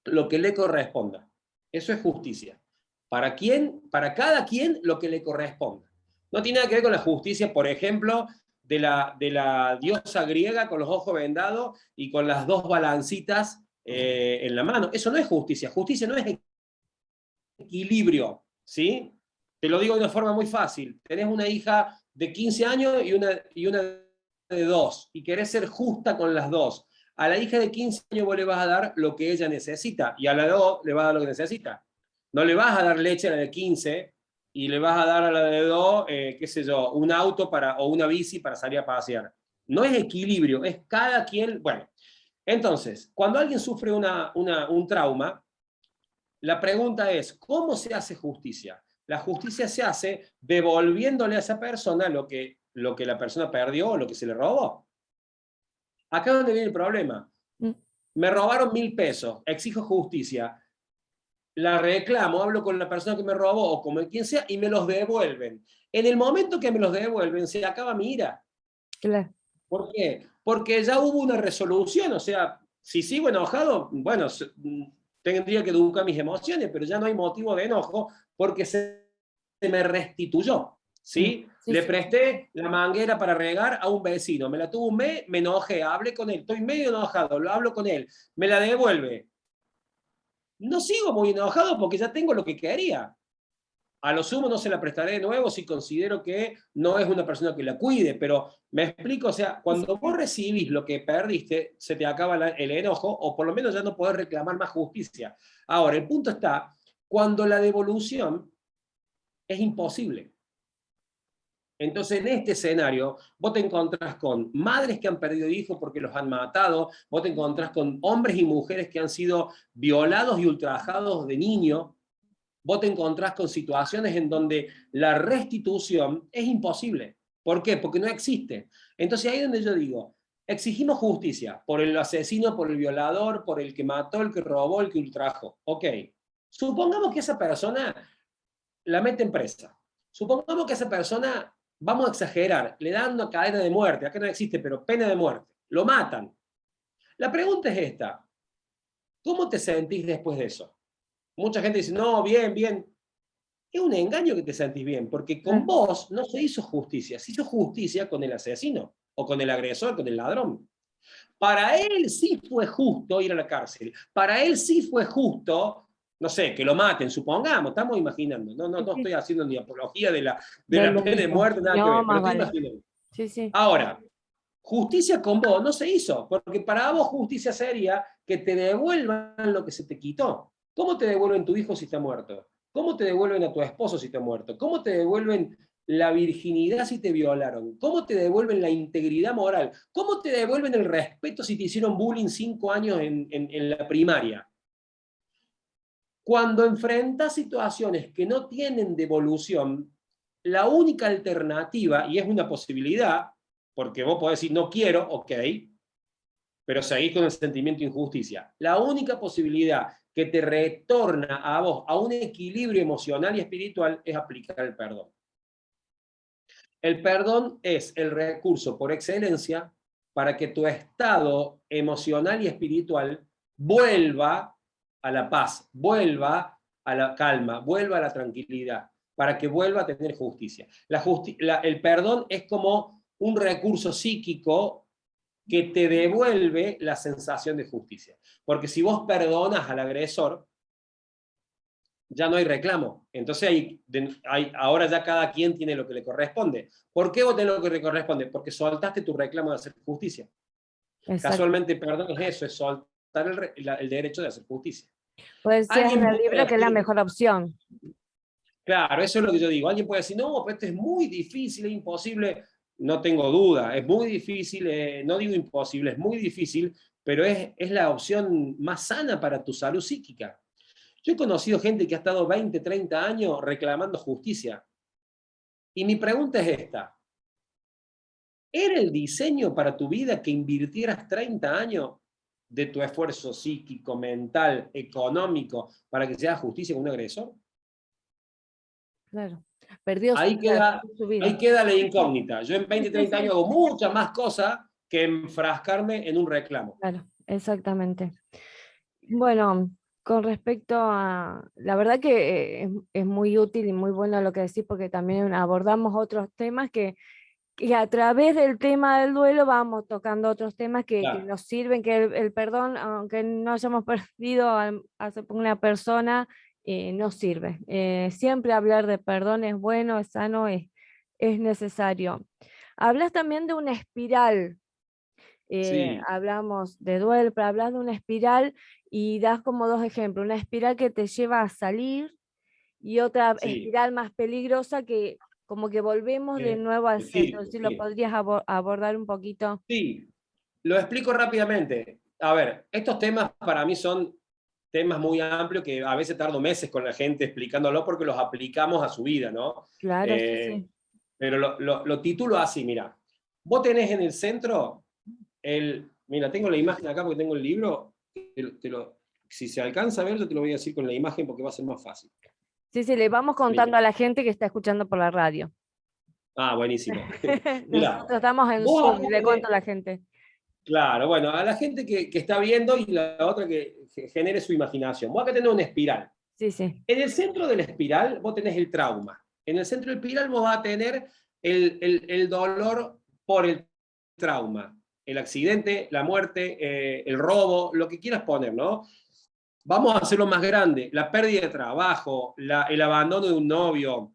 lo que le corresponda. Eso es justicia. ¿Para quién? Para cada quien lo que le corresponda. No tiene nada que ver con la justicia, por ejemplo, de la diosa griega con los ojos vendados y con las dos balancitas en la mano. Eso no es justicia. Justicia no es equilibrio, ¿sí? Te lo digo de una forma muy fácil. Tenés una hija de 15 años y una de 2, y querés ser justa con las dos. A la hija de 15 años vos le vas a dar lo que ella necesita, y a la de 2 le vas a dar lo que necesita. No le vas a dar leche a la de 15 y le vas a dar a la de 2, qué sé yo, un auto o una bici para salir a pasear. No es equilibrio, es cada quien. Bueno, entonces, cuando alguien sufre un trauma, la pregunta es, ¿cómo se hace justicia? La justicia se hace devolviéndole a esa persona lo que la persona perdió o lo que se le robó. Acá es donde viene el problema. Mm. Me robaron 1.000 pesos, exijo justicia, la reclamo, hablo con la persona que me robó o como quien sea y me los devuelven. En el momento que me los devuelven se acaba mi ira. Claro. ¿Por qué? Porque ya hubo una resolución, o sea, si sigo enojado, bueno, tendría que educar mis emociones, pero ya no hay motivo de enojo porque se me restituyó, Mm. ¿sí? Sí, Le sí. presté la manguera para regar a un vecino, me la tuvo un mes, me enojé, hablé con él, estoy medio enojado, lo hablo con él, me la devuelve. No sigo muy enojado porque ya tengo lo que quería. A lo sumo no se la prestaré de nuevo si considero que no es una persona que la cuide, pero me explico, o sea, Sí, sí, cuando vos sí. recibís lo que perdiste, se te acaba el enojo, o por lo menos ya no podés reclamar más justicia. Ahora, el punto está cuando la devolución es imposible. Entonces, en este escenario, vos te encontrás con madres que han perdido hijos porque los han matado, vos te encontrás con hombres y mujeres que han sido violados y ultrajados de niño, vos te encontrás con situaciones en donde la restitución es imposible. ¿Por qué? Porque no existe. Entonces ahí es donde yo digo, exigimos justicia por el asesino, por el violador, por el que mató, el que robó, el que ultrajó. Ok. Supongamos que esa persona la meten presa. Supongamos que esa persona, vamos a exagerar, le dan una cadena de muerte, acá no existe, pero pena de muerte. Lo matan. La pregunta es esta, ¿cómo te sentís después de eso? Mucha gente dice, no, bien, bien. Es un engaño que te sentís bien, porque con Claro. vos no se hizo justicia, se hizo justicia con el asesino, o con el agresor, con el ladrón. Para él sí fue justo ir a la cárcel, para él sí fue justo, no sé, que lo maten, supongamos, estamos imaginando, no Sí, sí. estoy haciendo ni apología de la Del pena de delito. muerte, nada que No, ver, pero más estoy vale. imaginando. Sí, sí. Ahora, Justicia con vos no se hizo, porque para vos justicia sería que te devuelvan lo que se te quitó. ¿Cómo te devuelven tu hijo si está muerto? ¿Cómo te devuelven a tu esposo si está muerto? ¿Cómo te devuelven la virginidad si te violaron? ¿Cómo te devuelven la integridad moral? ¿Cómo te devuelven el respeto si te hicieron bullying 5 años en la primaria? Cuando enfrentas situaciones que no tienen devolución, la única alternativa, y es una posibilidad, porque vos podés decir no quiero, ok, pero seguís con el sentimiento de injusticia. La única posibilidad que te retorna a vos a un equilibrio emocional y espiritual es aplicar el perdón. El perdón es el recurso por excelencia para que tu estado emocional y espiritual vuelva a la paz, vuelva a la calma, vuelva a la tranquilidad, para que vuelva a tener justicia. El perdón es como un recurso psíquico que te devuelve la sensación de justicia. Porque si vos perdonas al agresor, ya no hay reclamo. Entonces ahora ya cada quien tiene lo que le corresponde. ¿Por qué vos tenés lo que le corresponde? Porque soltaste tu reclamo de hacer justicia. Exacto. Casualmente, perdón, es eso, es soltar el derecho de hacer justicia. Pues decías en Alguien el puede libro que es la decir, mejor opción. claro, eso es lo que yo digo. Alguien puede decir, no, pero esto es muy difícil, es imposible. No tengo duda, es muy difícil, no digo imposible, es muy difícil, pero es la opción más sana para tu salud psíquica. Yo he conocido gente que ha estado 20, 30 años reclamando justicia. Y mi pregunta es esta. ¿Era el diseño para tu vida que invirtieras 30 años de tu esfuerzo psíquico, mental, económico, para que se haga justicia con un agresor? Claro. Perdió su Ahí vida, queda, perdió su vida. ahí queda la incógnita. Yo en 20, Sí, 30 años sí. hago muchas más cosas que enfrascarme en un reclamo. Claro, exactamente. Bueno, con respecto a, la verdad que es muy útil y muy bueno lo que decís porque también abordamos otros temas que a través del tema del duelo vamos tocando otros temas que Claro. nos sirven, que el perdón, aunque no hayamos perdido a una persona, nos sirve. Siempre hablar de perdón es bueno, es sano, es necesario. Hablas también de una espiral. Sí, Hablamos de duelo, pero hablas de una espiral y das como dos ejemplos, una espiral que te lleva a salir y otra sí. espiral más peligrosa que como que volvemos de nuevo al El centro. círculo, Si lo sí. podrías abordar un poquito. Sí, lo explico rápidamente. A ver, estos temas para mí son temas muy amplios que a veces tardo meses con la gente explicándolo porque los aplicamos a su vida, ¿no? Claro, sí, Eh, sí. pero lo titulo así, mira. Vos tenés en el centro mira, tengo la imagen acá porque tengo el libro. Si se alcanza a ver, yo te lo voy a decir con la imagen porque va a ser más fácil. Sí, sí, le vamos Mira. contando a la gente que está escuchando por la radio. Ah, buenísimo. Mira, Nosotros estamos en vos Zoom y acá le tenés, cuento a la gente. claro, bueno, a la gente que está viendo y la otra que genere su imaginación. Vos acá tenés una espiral. Sí, sí, En el centro de la espiral vos tenés el trauma. En el centro del espiral vos vas a tener el dolor por el trauma. El accidente, la muerte, el robo, lo que quieras poner, ¿no? Vamos a hacerlo más grande. La pérdida de trabajo, el abandono de un novio,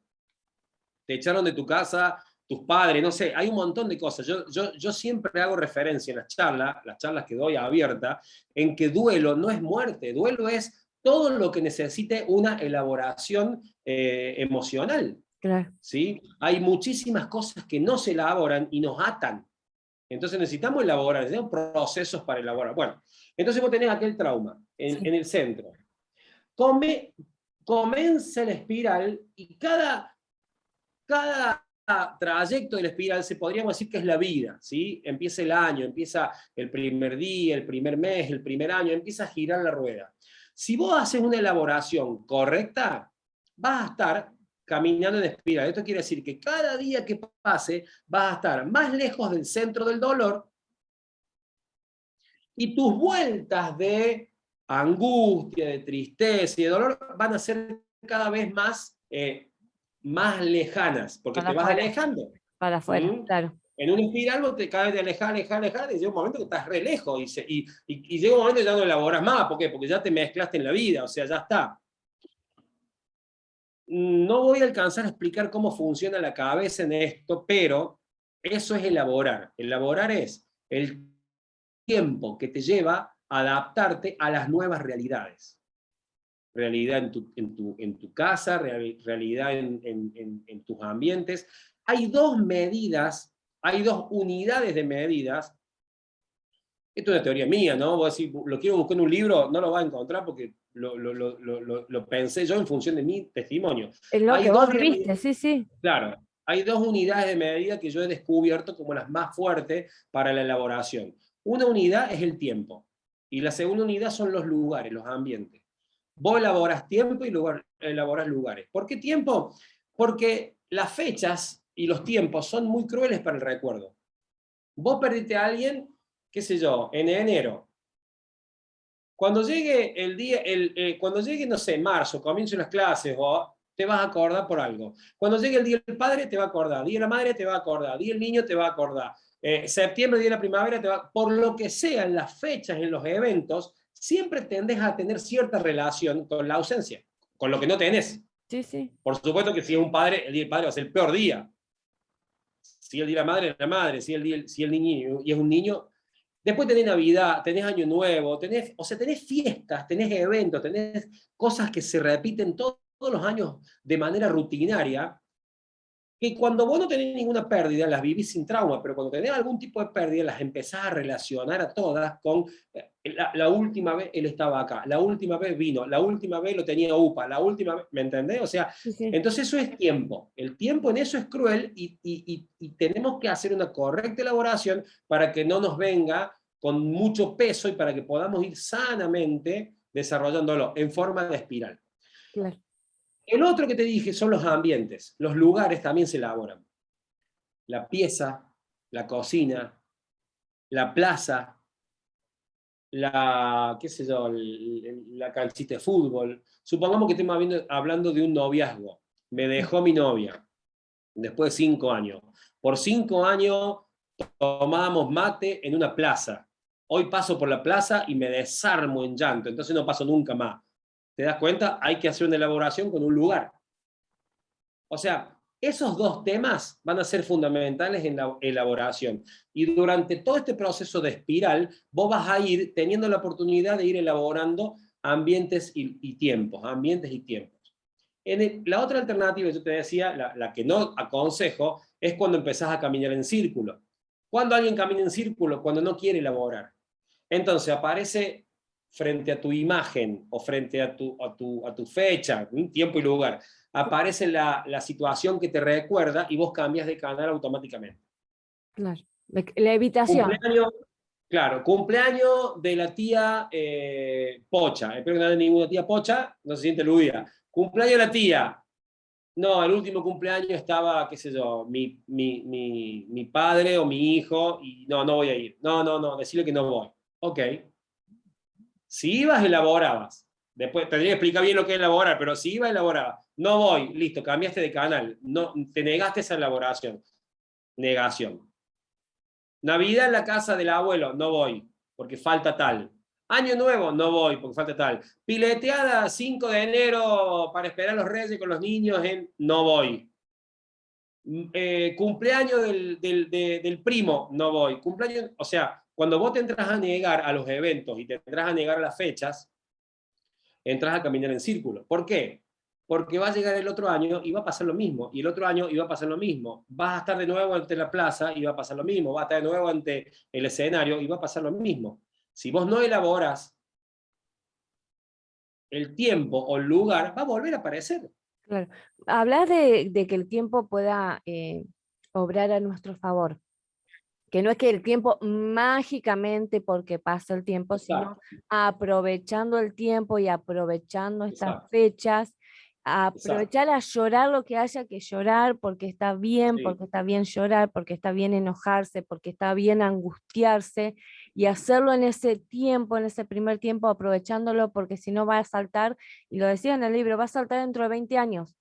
te echaron de tu casa tus padres, no sé, hay un montón de cosas. Yo siempre hago referencia en las charlas que doy abierta, en que duelo no es muerte, duelo es todo lo que necesite una elaboración emocional. claro. ¿Sí? Hay muchísimas cosas que no se elaboran y nos atan. Entonces necesitamos elaborar, necesitamos procesos para elaborar. Bueno, entonces vos tenés aquel trauma en Sí, el centro. Comienza la espiral y cada trayecto de la espiral se podríamos decir que es la vida, ¿sí? Empieza el año, empieza el primer día, el primer mes, el primer año, empieza a girar la rueda. Si vos haces una elaboración correcta, vas a estar caminando en espiral. Esto quiere decir que cada día que pase vas a estar más lejos del centro del dolor y tus vueltas de angustia, de tristeza y de dolor van a ser cada vez más lejanas, porque para te vas afuera, alejando. para afuera, ¿Mm? claro. En una espiral vos te caes de alejar, y llega un momento que estás re lejos, y llega un momento que ya no elaboras más. ¿Por qué? Porque ya te mezclaste en la vida, o sea, ya está. No voy a alcanzar a explicar cómo funciona la cabeza en esto, pero Eso es elaborar. Elaborar es el tiempo que te lleva a adaptarte a las nuevas realidades. Realidad en tu casa, realidad en tus ambientes. Hay dos medidas, hay dos unidades de medidas. Esto es una teoría mía, ¿no? Vos decís, lo quiero buscar en un libro, no lo vas a encontrar porque lo pensé yo en función de mi testimonio. Es lo Hay que vos dos viviste, realidades, sí, sí. claro, hay dos unidades de medida que yo he descubierto como las más fuertes para la elaboración. Una unidad es el tiempo y la segunda unidad son los lugares, los ambientes. Vos elaborás tiempo y elaborás lugares. ¿Por qué tiempo? Porque las fechas y los tiempos son muy crueles para el recuerdo. Vos perdiste a alguien, qué sé yo, en enero. Cuando llegue el día, cuando llegue, no sé, marzo, comiencen las clases, vos te vas a acordar por algo. Cuando llegue el Día del Padre, te va a acordar. Día de la Madre, te va a acordar. Día del Niño, te va a acordar. Septiembre, Día de la Primavera, por lo que sea, en las fechas, en los eventos, siempre tendés a tener cierta relación con la ausencia, con lo que no tenés. Sí, sí. Por supuesto que si es un padre, el Día del Padre va a ser el peor día. Si el Día de la Madre es la madre, si el niño y es un niño. Después tenés Navidad, tenés Año Nuevo, o sea, tenés fiestas, tenés eventos, tenés cosas que se repiten todos los años de manera rutinaria, que cuando vos no tenés ninguna pérdida, las vivís sin trauma, pero cuando tenés algún tipo de pérdida, las empezás a relacionar a todas con la última vez él estaba acá, la última vez vino, la última vez lo tenía UPA, la última vez, ¿me entendés? O sea, Sí, sí. entonces eso es tiempo. El tiempo en eso es cruel y tenemos que hacer una correcta elaboración para que no nos venga con mucho peso y para que podamos ir sanamente desarrollándolo en forma de espiral. Claro. El otro que te dije son los ambientes. Los lugares también se elaboran. La pieza, la cocina, la plaza, qué sé yo, la canchita de fútbol. Supongamos que estemos hablando de un noviazgo. Me dejó mi novia después de 5 años. Por 5 años tomábamos mate en una plaza. Hoy paso por la plaza y me desarmo en llanto, entonces no paso nunca más. ¿Te das cuenta? Hay que hacer una elaboración con un lugar. O sea, esos dos temas van a ser fundamentales en la elaboración. Y durante todo este proceso de espiral, vos vas a ir teniendo la oportunidad de ir elaborando ambientes y tiempos, ambientes y tiempos. La otra alternativa, yo te decía, la que no aconsejo, es cuando empezás a caminar en círculo. Cuando alguien camina en círculo, cuando no quiere elaborar. Entonces aparece frente a tu imagen o frente a tu fecha, tiempo y lugar, aparece la situación que te recuerda y vos cambias de canal automáticamente. Claro. La evitación. Cumpleaños, claro, cumpleaños de la tía Pocha. Espero que no haya ninguna tía Pocha, no se siente aludida. Cumpleaños de la tía. No, el último cumpleaños estaba, qué sé yo, mi padre o mi hijo, y no voy a ir. No, decirle que no voy. Ok. Si ibas, elaborabas. Después tendría que explicar bien lo que es elaborar, pero si ibas, elaborabas. No voy, listo, cambiaste de canal. No, te negaste esa elaboración. Negación. Navidad en la casa del abuelo, no voy, porque falta tal. Año Nuevo, no voy, porque falta tal. Pileteada 5 de enero para esperar a los reyes con los niños, no voy. Cumpleaños del primo, no voy. Cumpleaños, o sea, cuando vos te entras a negar a los eventos y te entras a negar a las fechas, entras a caminar en círculo. ¿Por qué? Porque va a llegar el otro año y va a pasar lo mismo, y el otro año y va a pasar lo mismo. Vas a estar de nuevo ante la plaza y va a pasar lo mismo, vas a estar de nuevo ante el escenario y va a pasar lo mismo. Si vos no elaboras el tiempo o el lugar, va a volver a aparecer. Claro. Hablas de que el tiempo pueda obrar a nuestro favor. Que no es que el tiempo mágicamente porque pasa el tiempo, sino Exacto, aprovechando el tiempo y aprovechando estas exacto, fechas, exacto. aprovechar a llorar lo que haya que llorar, Sí, porque está bien llorar, porque está bien enojarse, porque está bien angustiarse, y hacerlo en ese tiempo, en ese primer tiempo, aprovechándolo, porque si no va a saltar, y lo decía en el libro, va a saltar dentro de 20 años,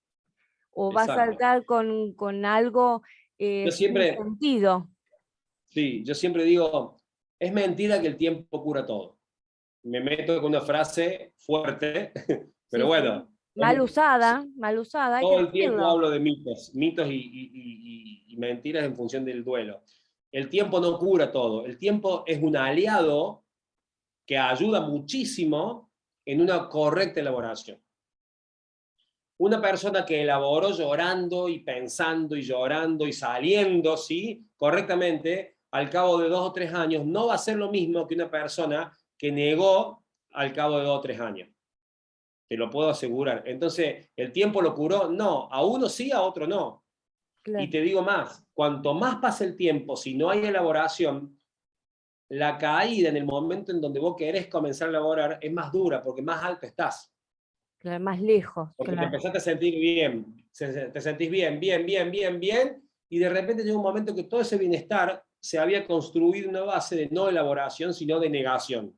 o va a exacto. saltar con algo Yo sin siempre, sentido. sí, yo siempre digo, es mentira que el tiempo cura todo. Me meto con una frase fuerte, pero Sí, sí. bueno, mal usada, hay que Todo el tiempo decirlo. hablo de mitos y mentiras en función del duelo. El tiempo no cura todo. El tiempo es un aliado que ayuda muchísimo en una correcta elaboración. Una persona que elaboró llorando y pensando y llorando y saliendo, ¿sí? Correctamente, al cabo de 2 o 3 años, no va a ser lo mismo que una persona que negó al cabo de 2 o 3 años. Te lo puedo asegurar. Entonces, ¿el tiempo lo curó? No, a uno sí, a otro no. Y Claro, te digo más, cuanto más pasa el tiempo, si no hay elaboración, la caída en el momento en donde vos querés comenzar a elaborar es más dura, porque más alto estás. claro, más lejos, Porque te claro. empezaste a sentir bien, te sentís bien, y de repente llega un momento que todo ese bienestar se había construido en una base de no elaboración, sino de negación.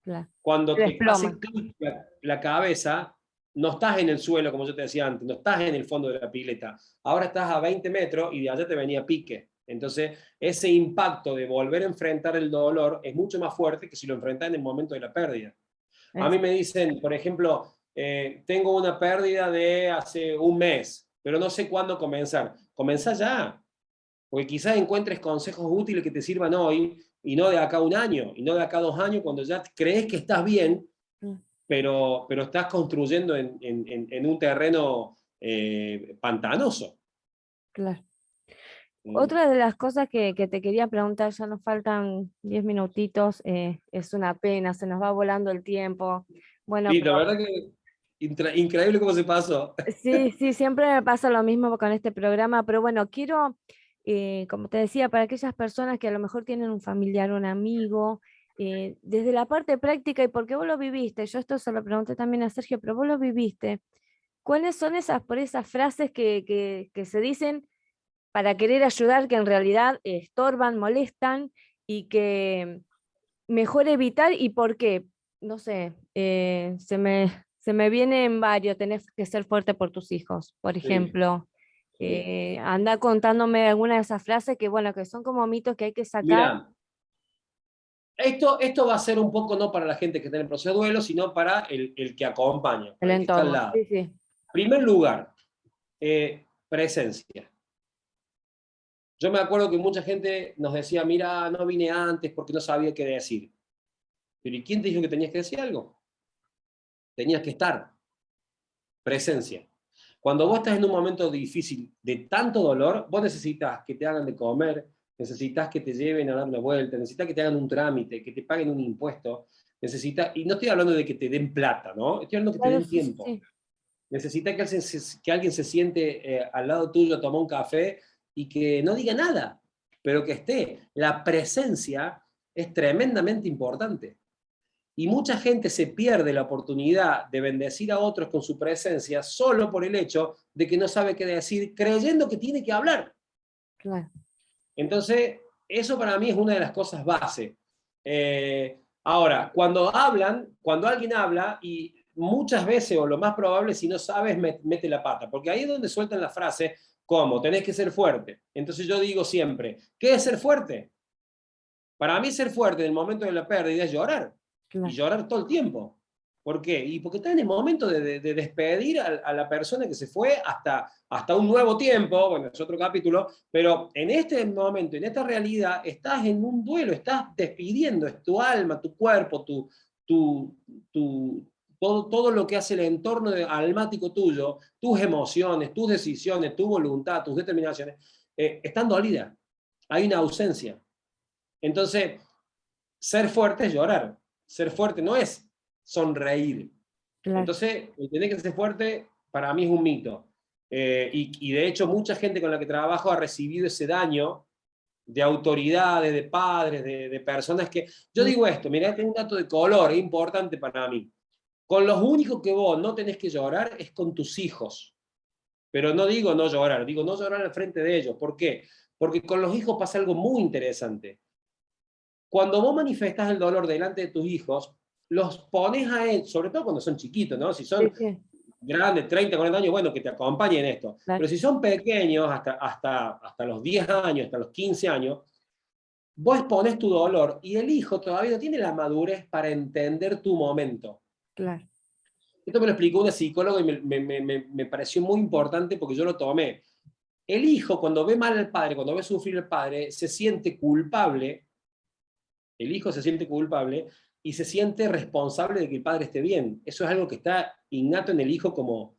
Claro. Se Cuando te desploma. hace clic la cabeza, no estás en el suelo, como yo te decía antes, no estás en el fondo de la pileta. Ahora estás a 20 metros y de allá te venía pique. Entonces, ese impacto de volver a enfrentar el dolor es mucho más fuerte que si lo enfrentas en el momento de la pérdida. A mí Eso, me dicen, por ejemplo, tengo una pérdida de hace un mes, pero no sé cuándo comenzar. Comenzá ya, porque quizás encuentres consejos útiles que te sirvan hoy y no de acá a un año, y no de acá a 2 años, cuando ya crees que estás bien, mm, pero estás construyendo en un terreno pantanoso. claro. Mm. Otra de las cosas que te quería preguntar, ya nos faltan 10 minutitos, es una pena, se nos va volando el tiempo. Bueno, Sí, la pero verdad que increíble cómo se pasó. sí, sí, siempre me pasa lo mismo con este programa, pero bueno, quiero, como te decía, para aquellas personas que a lo mejor tienen un familiar, un amigo, desde la parte práctica y porque vos lo viviste, yo esto se lo pregunté también a Sergio, pero vos lo viviste, ¿cuáles son por esas frases que se dicen para querer ayudar, que en realidad estorban, molestan y que mejor evitar y por qué? No sé, se me vienen varios, tenés que ser fuerte por tus hijos, por Sí, ejemplo. sí. Anda contándome alguna de esas frases que, bueno, que son como mitos que hay que sacar Mira, esto va a ser un poco no para la gente que está en el proceso de duelo, sino para el que acompaña, del para el que está al entorno. lado. Sí, sí. En primer lugar, presencia. Yo me acuerdo que mucha gente nos decía, mira, no vine antes porque no sabía qué decir. Pero ¿y quién te dijo que tenías que decir algo? Tenías que estar, presencia. Cuando vos estás en un momento difícil de tanto dolor, vos necesitas que te hagan de comer, necesitas que te lleven a dar una vuelta, necesitas que te hagan un trámite, que te paguen un impuesto, necesitas, y no estoy hablando de que te den plata, ¿no? Estoy hablando de que te Claro, den sí, sí, tiempo. sí. Necesitas que alguien se siente al lado tuyo, toma un café y que no diga nada, pero que esté. La presencia es tremendamente importante. Y mucha gente se pierde la oportunidad de bendecir a otros con su presencia solo por el hecho de que no sabe qué decir, creyendo que tiene que hablar. Claro, Entonces, eso para mí es una de las cosas base. Ahora, cuando alguien habla, y muchas veces, o lo más probable, si no sabes, mete la pata, porque ahí es donde sueltan la frase, ¿cómo? Tenés que ser fuerte. Entonces yo digo siempre, ¿qué es ser fuerte? Para mí ser fuerte en el momento de la pérdida es llorar, y claro. llorar todo el tiempo. ¿Por qué? Y porque está en el momento de despedir a la persona que se fue hasta un nuevo tiempo, bueno, es otro capítulo, pero en este momento, en esta realidad, estás en un duelo, estás despidiendo, es tu alma, tu cuerpo, tu, todo lo que hace el entorno almático tuyo, tus emociones, tus decisiones, tu voluntad, tus determinaciones, están dolidas. Hay una ausencia. Entonces, ser fuerte es llorar. Ser fuerte no es sonreír. Claro. Entonces, el tener que ser fuerte para mí es un mito. Y de hecho, mucha gente con la que trabajo ha recibido ese daño de autoridades, de padres, de personas que... Yo Mm, digo esto, mirá, este es un dato de color, es importante para mí. Con los únicos que vos no tenés que llorar es con tus hijos. Pero no digo no llorar, digo no llorar al frente de ellos. ¿Por qué? Porque con los hijos pasa algo muy interesante. Cuando vos manifestás el dolor delante de tus hijos, los pones a él, sobre todo cuando son chiquitos, ¿no? Si sí, son sí, grandes, 30, 40 años, bueno, que te acompañen en esto. claro, Pero si son pequeños, hasta los 10 años, hasta los 15 años, vos expones tu dolor y el hijo todavía no tiene la madurez para entender tu momento. claro. Esto me lo explicó una psicóloga y me pareció muy importante porque yo lo tomé. El hijo, cuando ve mal al padre, cuando ve sufrir al padre, se siente culpable, el hijo se siente culpable y se siente responsable de que el padre esté bien. Eso es algo que está innato en el hijo como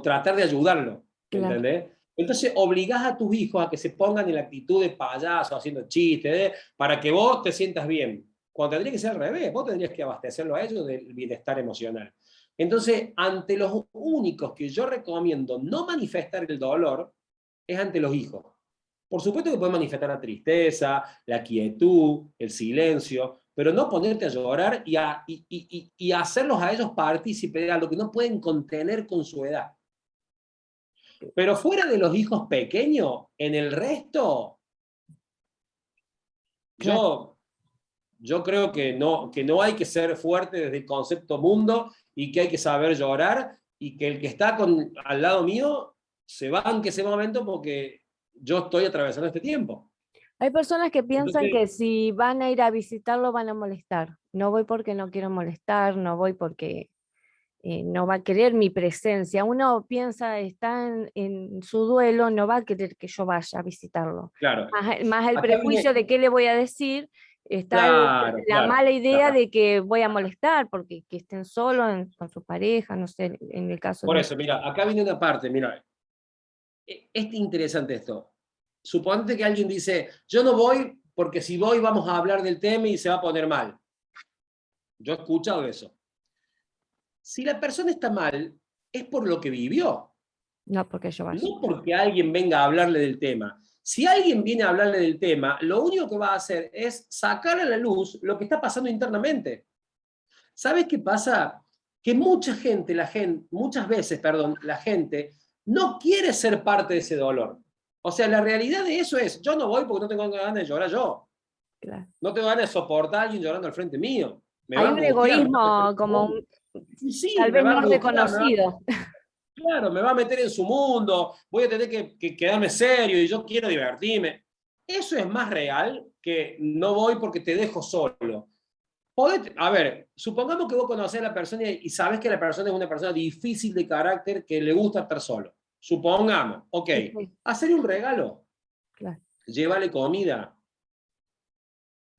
tratar de ayudarlo, ¿me Claro, entendés? Entonces obligás a tus hijos a que se pongan en la actitud de payaso, haciendo chistes, para que vos te sientas bien. Cuando tendría que ser al revés, vos tendrías que abastecerlo a ellos del bienestar emocional. Entonces, ante los únicos que yo recomiendo no manifestar el dolor, es ante los hijos. Por supuesto que puede manifestar la tristeza, la quietud, el silencio, pero no ponerte a llorar y hacerlos a ellos partícipes de algo que no pueden contener con su edad. Pero fuera de los hijos pequeños, en el resto, claro. yo creo que no hay que ser fuerte desde el concepto mundo y que hay que saber llorar y que el que está al lado mío se banque ese momento porque yo estoy atravesando este tiempo. Hay personas que piensan Entonces, que si van a ir a visitarlo van a molestar. No voy porque no quiero molestar, no voy porque no va a querer mi presencia. Uno piensa, está en su duelo, no va a querer que yo vaya a visitarlo. claro, Más el acá prejuicio viene, de qué le voy a decir, está claro, la claro, mala idea claro. de que voy a molestar, porque que estén solos con su pareja, no sé, en el caso Por de... eso, mira, acá viene una parte, mira, es interesante esto. Suponte que alguien dice, yo no voy porque si voy vamos a hablar del tema y se va a poner mal. Yo he escuchado eso. Si la persona está mal, es por lo que vivió, No porque yo vaya. no porque alguien venga a hablarle del tema. Si alguien viene a hablarle del tema, lo único que va a hacer es sacar a la luz lo que está pasando internamente. ¿Sabes qué pasa? Que muchas veces, perdón, la gente no quiere ser parte de ese dolor. O sea, la realidad de eso es, yo no voy porque no tengo ganas de llorar yo. Claro. No tengo ganas de soportar a alguien llorando al frente mío. Me va Hay a un angustiar, me va a meter egoísmo en su como mundo. Y sí, tal me vez va a no angustiar, reconocido. claro, me va a meter en su mundo, voy a tener que quedarme serio y yo quiero divertirme. Eso es más real que no voy porque te dejo solo. A ver, supongamos que vos conocés a la persona y sabés que la persona es una persona difícil de carácter que le gusta estar solo. Supongamos, ok, Sí, sí, hacerle un regalo, claro. llévale comida,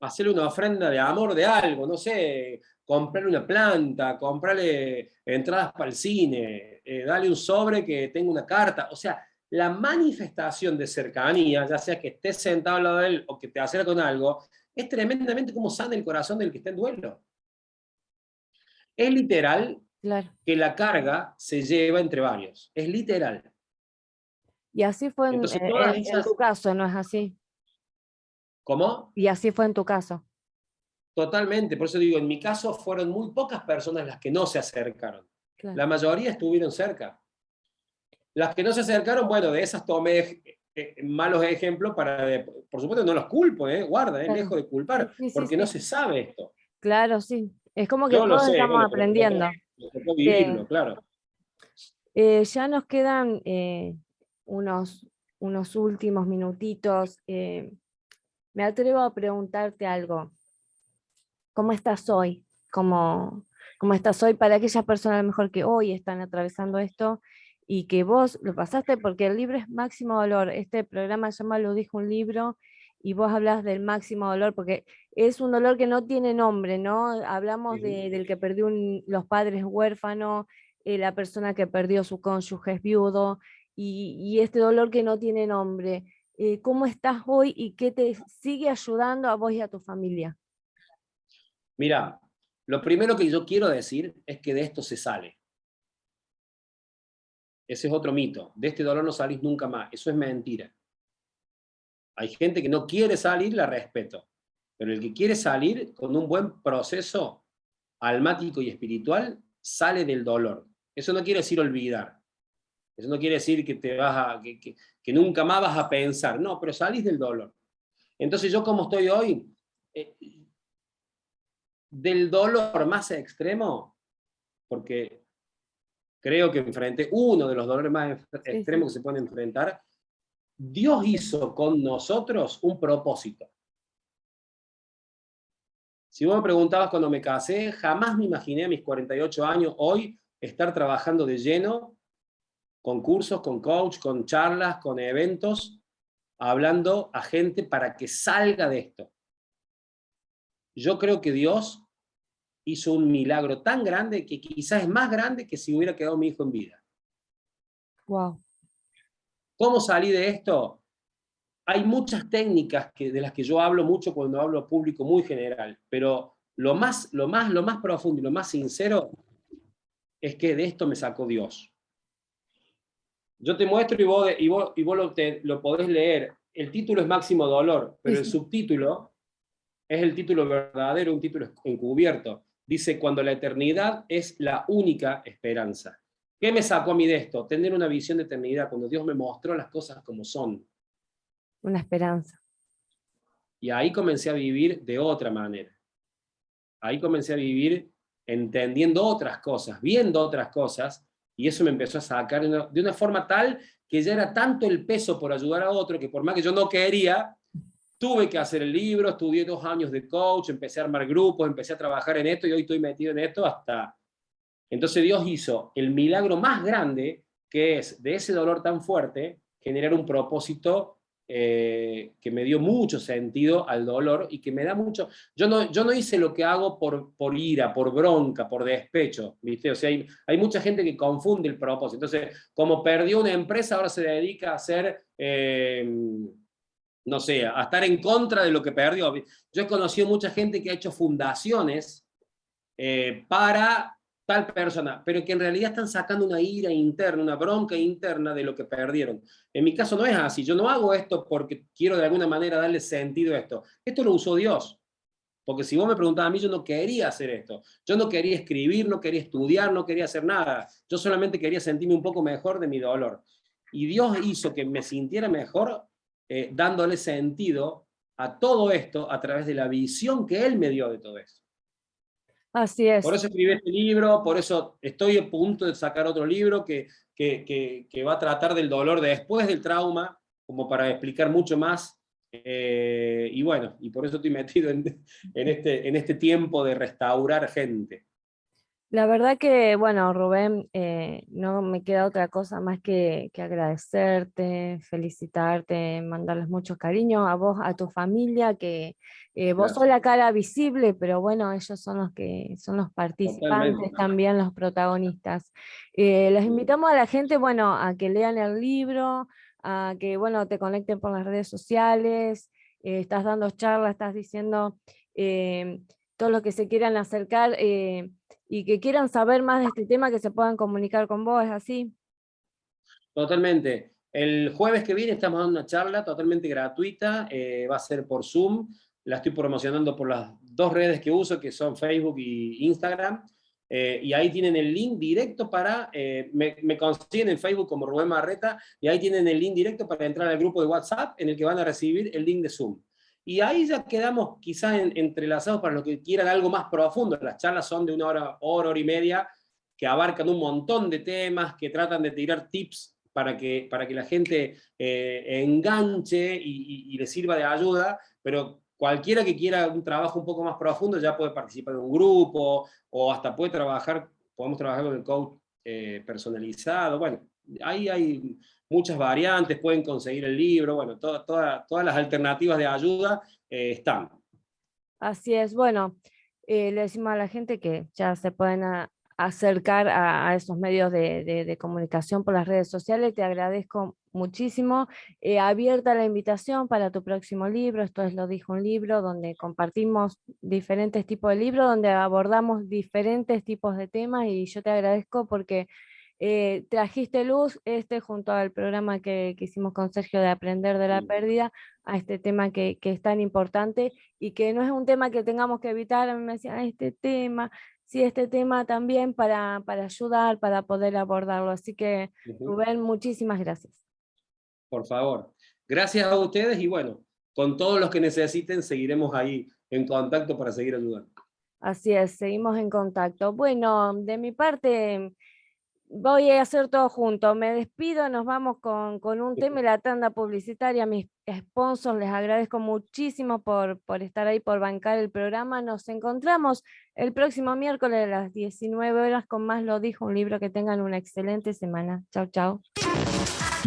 hacerle una ofrenda de amor de algo, no sé, comprarle una planta, comprarle entradas para el cine, darle un sobre que tenga una carta. O sea, la manifestación de cercanía, ya sea que estés sentado al lado de él o que te acerque con algo, es tremendamente como sana el corazón del que está en duelo. Es literal Claro. que la carga se lleva entre varios. Es literal. Y así fue Entonces, todas en tu esas, caso, ¿no es así? ¿cómo? Y así fue en tu caso. Totalmente. Por eso digo, en mi caso fueron muy pocas personas las que no se acercaron. Claro, La mayoría estuvieron cerca. Las que no se acercaron, bueno, de esas tomé malos ejemplos por supuesto no los culpo, guarda, claro. lejos de Sí, culpar, sí, sí, porque no sí. se sabe esto. Claro, sí. Es como que Yo lo todos sé, estamos aprendiendo. me tocó Eh, vivirlo, claro. ya nos quedan unos, unos últimos minutitos. Me atrevo a preguntarte algo. ¿Cómo estás hoy? ¿Cómo estás hoy para aquellas personas a lo mejor que hoy están atravesando esto y que vos lo pasaste? Porque el libro es máximo dolor. Este programa se llama Lo dijo un libro y vos hablas del máximo dolor porque es un dolor que no tiene nombre, ¿no? Hablamos del que perdió los padres huérfanos, la persona que perdió su cónyuge es viudo y este dolor que no tiene nombre. ¿Cómo estás hoy y qué te sigue ayudando a vos y a tu familia? Mira, lo primero que yo quiero decir es que de esto se sale. Ese es otro mito. De este dolor no salís nunca más. Eso es mentira. Hay gente que no quiere salir, la respeto. Pero el que quiere salir con un buen proceso almático y espiritual, sale del dolor. Eso no quiere decir olvidar. Eso no quiere decir que, que nunca más vas a pensar. No, pero salís del dolor. Entonces yo como estoy hoy, eh, del dolor más extremo, porque creo que enfrenté uno de los dolores más Sí, sí. extremos que se pueden enfrentar, Dios hizo con nosotros un propósito. Si vos me preguntabas cuando me casé, jamás me imaginé a mis 48 años hoy estar trabajando de lleno con cursos, con coach, con charlas, con eventos, hablando a gente para que salga de esto. Yo creo que Dios hizo un milagro tan grande que quizás es más grande que si hubiera quedado mi hijo en vida. Wow. ¿Cómo salí de esto? Hay muchas técnicas de las que yo hablo mucho cuando hablo a público muy general, pero lo más profundo y lo más sincero es que de esto me sacó Dios. Yo te muestro y vos lo podés leer. El título es Máximo Dolor, pero el subtítulo es el título verdadero, un título encubierto. Dice, cuando la eternidad es la única esperanza. ¿Qué me sacó a mí de esto? Tener una visión de eternidad, cuando Dios me mostró las cosas como son. Una esperanza. Y ahí comencé a vivir de otra manera. Ahí comencé a vivir entendiendo otras cosas, viendo otras cosas, y eso me empezó a sacar de una forma tal que ya era tanto el peso por ayudar a otro, que por más que yo no quería, tuve que hacer el libro, estudié 2 años de coach, empecé a armar grupos, empecé a trabajar en esto, y hoy estoy metido en esto hasta... Entonces Dios hizo el milagro más grande, que es de ese dolor tan fuerte, generar un propósito que me dio mucho sentido al dolor y que me da mucho... Yo no hice lo que hago por ira, por bronca, por despecho, ¿viste? O sea, hay mucha gente que confunde el propósito. Entonces, como perdió una empresa, ahora se dedica a hacer... no sé, a estar en contra de lo que perdió. Yo he conocido mucha gente que ha hecho fundaciones para tal persona, pero que en realidad están sacando una ira interna, una bronca interna de lo que perdieron. En mi caso no es así, yo no hago esto porque quiero de alguna manera darle sentido a esto. Esto lo usó Dios. Porque si vos me preguntabas a mí, yo no quería hacer esto. Yo no quería escribir, no quería estudiar, no quería hacer nada. Yo solamente quería sentirme un poco mejor de mi dolor. Y Dios hizo que me sintiera mejor dándole sentido a todo esto a través de la visión que Él me dio de todo esto. Así es. Por eso escribí este libro, por eso estoy a punto de sacar otro libro que va a tratar del dolor después del trauma, como para explicar mucho más. Y bueno, y por eso estoy metido en este tiempo de restaurar gente. La verdad que, bueno, Rubén, no me queda otra cosa más que agradecerte, felicitarte, mandarles mucho cariño a vos, a tu familia, que vos sos Gracias. la cara visible, pero bueno, ellos son los que son los participantes, Totalmente. también los protagonistas. Les invitamos a la gente, bueno, a que lean el libro, a que, bueno, te conecten por las redes sociales, estás dando charlas, estás diciendo todo lo que se quieran acercar. Y que quieran saber más de este tema, que se puedan comunicar con vos, ¿es así? Totalmente. El jueves que viene estamos dando una charla totalmente gratuita, va a ser por Zoom, la estoy promocionando por las 2 redes que uso, que son Facebook y Instagram, y ahí tienen el link directo para, me consiguen en Facebook como Rubén Barreta, y ahí tienen el link directo para entrar al grupo de WhatsApp en el que van a recibir el link de Zoom. Y ahí ya quedamos quizás entrelazados para los que quieran algo más profundo. Las charlas son de 1 hora, hora y media, que abarcan un montón de temas, que tratan de tirar tips para que la gente enganche y le sirva de ayuda, pero cualquiera que quiera un trabajo un poco más profundo ya puede participar en un grupo, o hasta puede podemos trabajar con el coach personalizado. Bueno, ahí hay muchas variantes, pueden conseguir el libro, bueno, todas las alternativas de ayuda están. Así es, bueno, le decimos a la gente que ya se pueden acercar a esos medios de comunicación por las redes sociales. Te agradezco muchísimo. Abierta la invitación para tu próximo libro, esto es Lo dijo un libro, donde compartimos diferentes tipos de libros, donde abordamos diferentes tipos de temas, y yo te agradezco porque trajiste luz junto al programa que hicimos con Sergio de Aprender de la Pérdida, a este tema que es tan importante y que no es un tema que tengamos que evitar. A mí me decían, este tema, sí, este tema también para ayudar, para poder abordarlo. Así que, Rubén, muchísimas gracias. Por favor. Gracias a ustedes y bueno, con todos los que necesiten seguiremos ahí en contacto para seguir ayudando. Así es, seguimos en contacto. Bueno, de mi parte, voy a hacer todo junto. Me despido, nos vamos con un tema y la tanda publicitaria. A mis sponsors les agradezco muchísimo por estar ahí, por bancar el programa. Nos encontramos el próximo miércoles a las 19 horas con Más lo dijo, un libro. Que tengan una excelente semana. Chau, chau.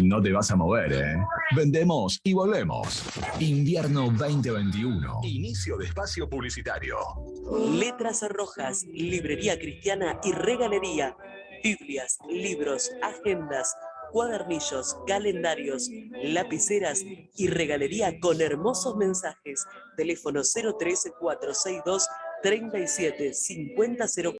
No te vas a mover, ¿eh? Vendemos y volvemos. Invierno 2021. Inicio de espacio publicitario. Letras Rojas, librería cristiana y regalería. Biblias, libros, agendas, cuadernillos, calendarios, lapiceras y regalería con hermosos mensajes. Teléfono 013-462-375004.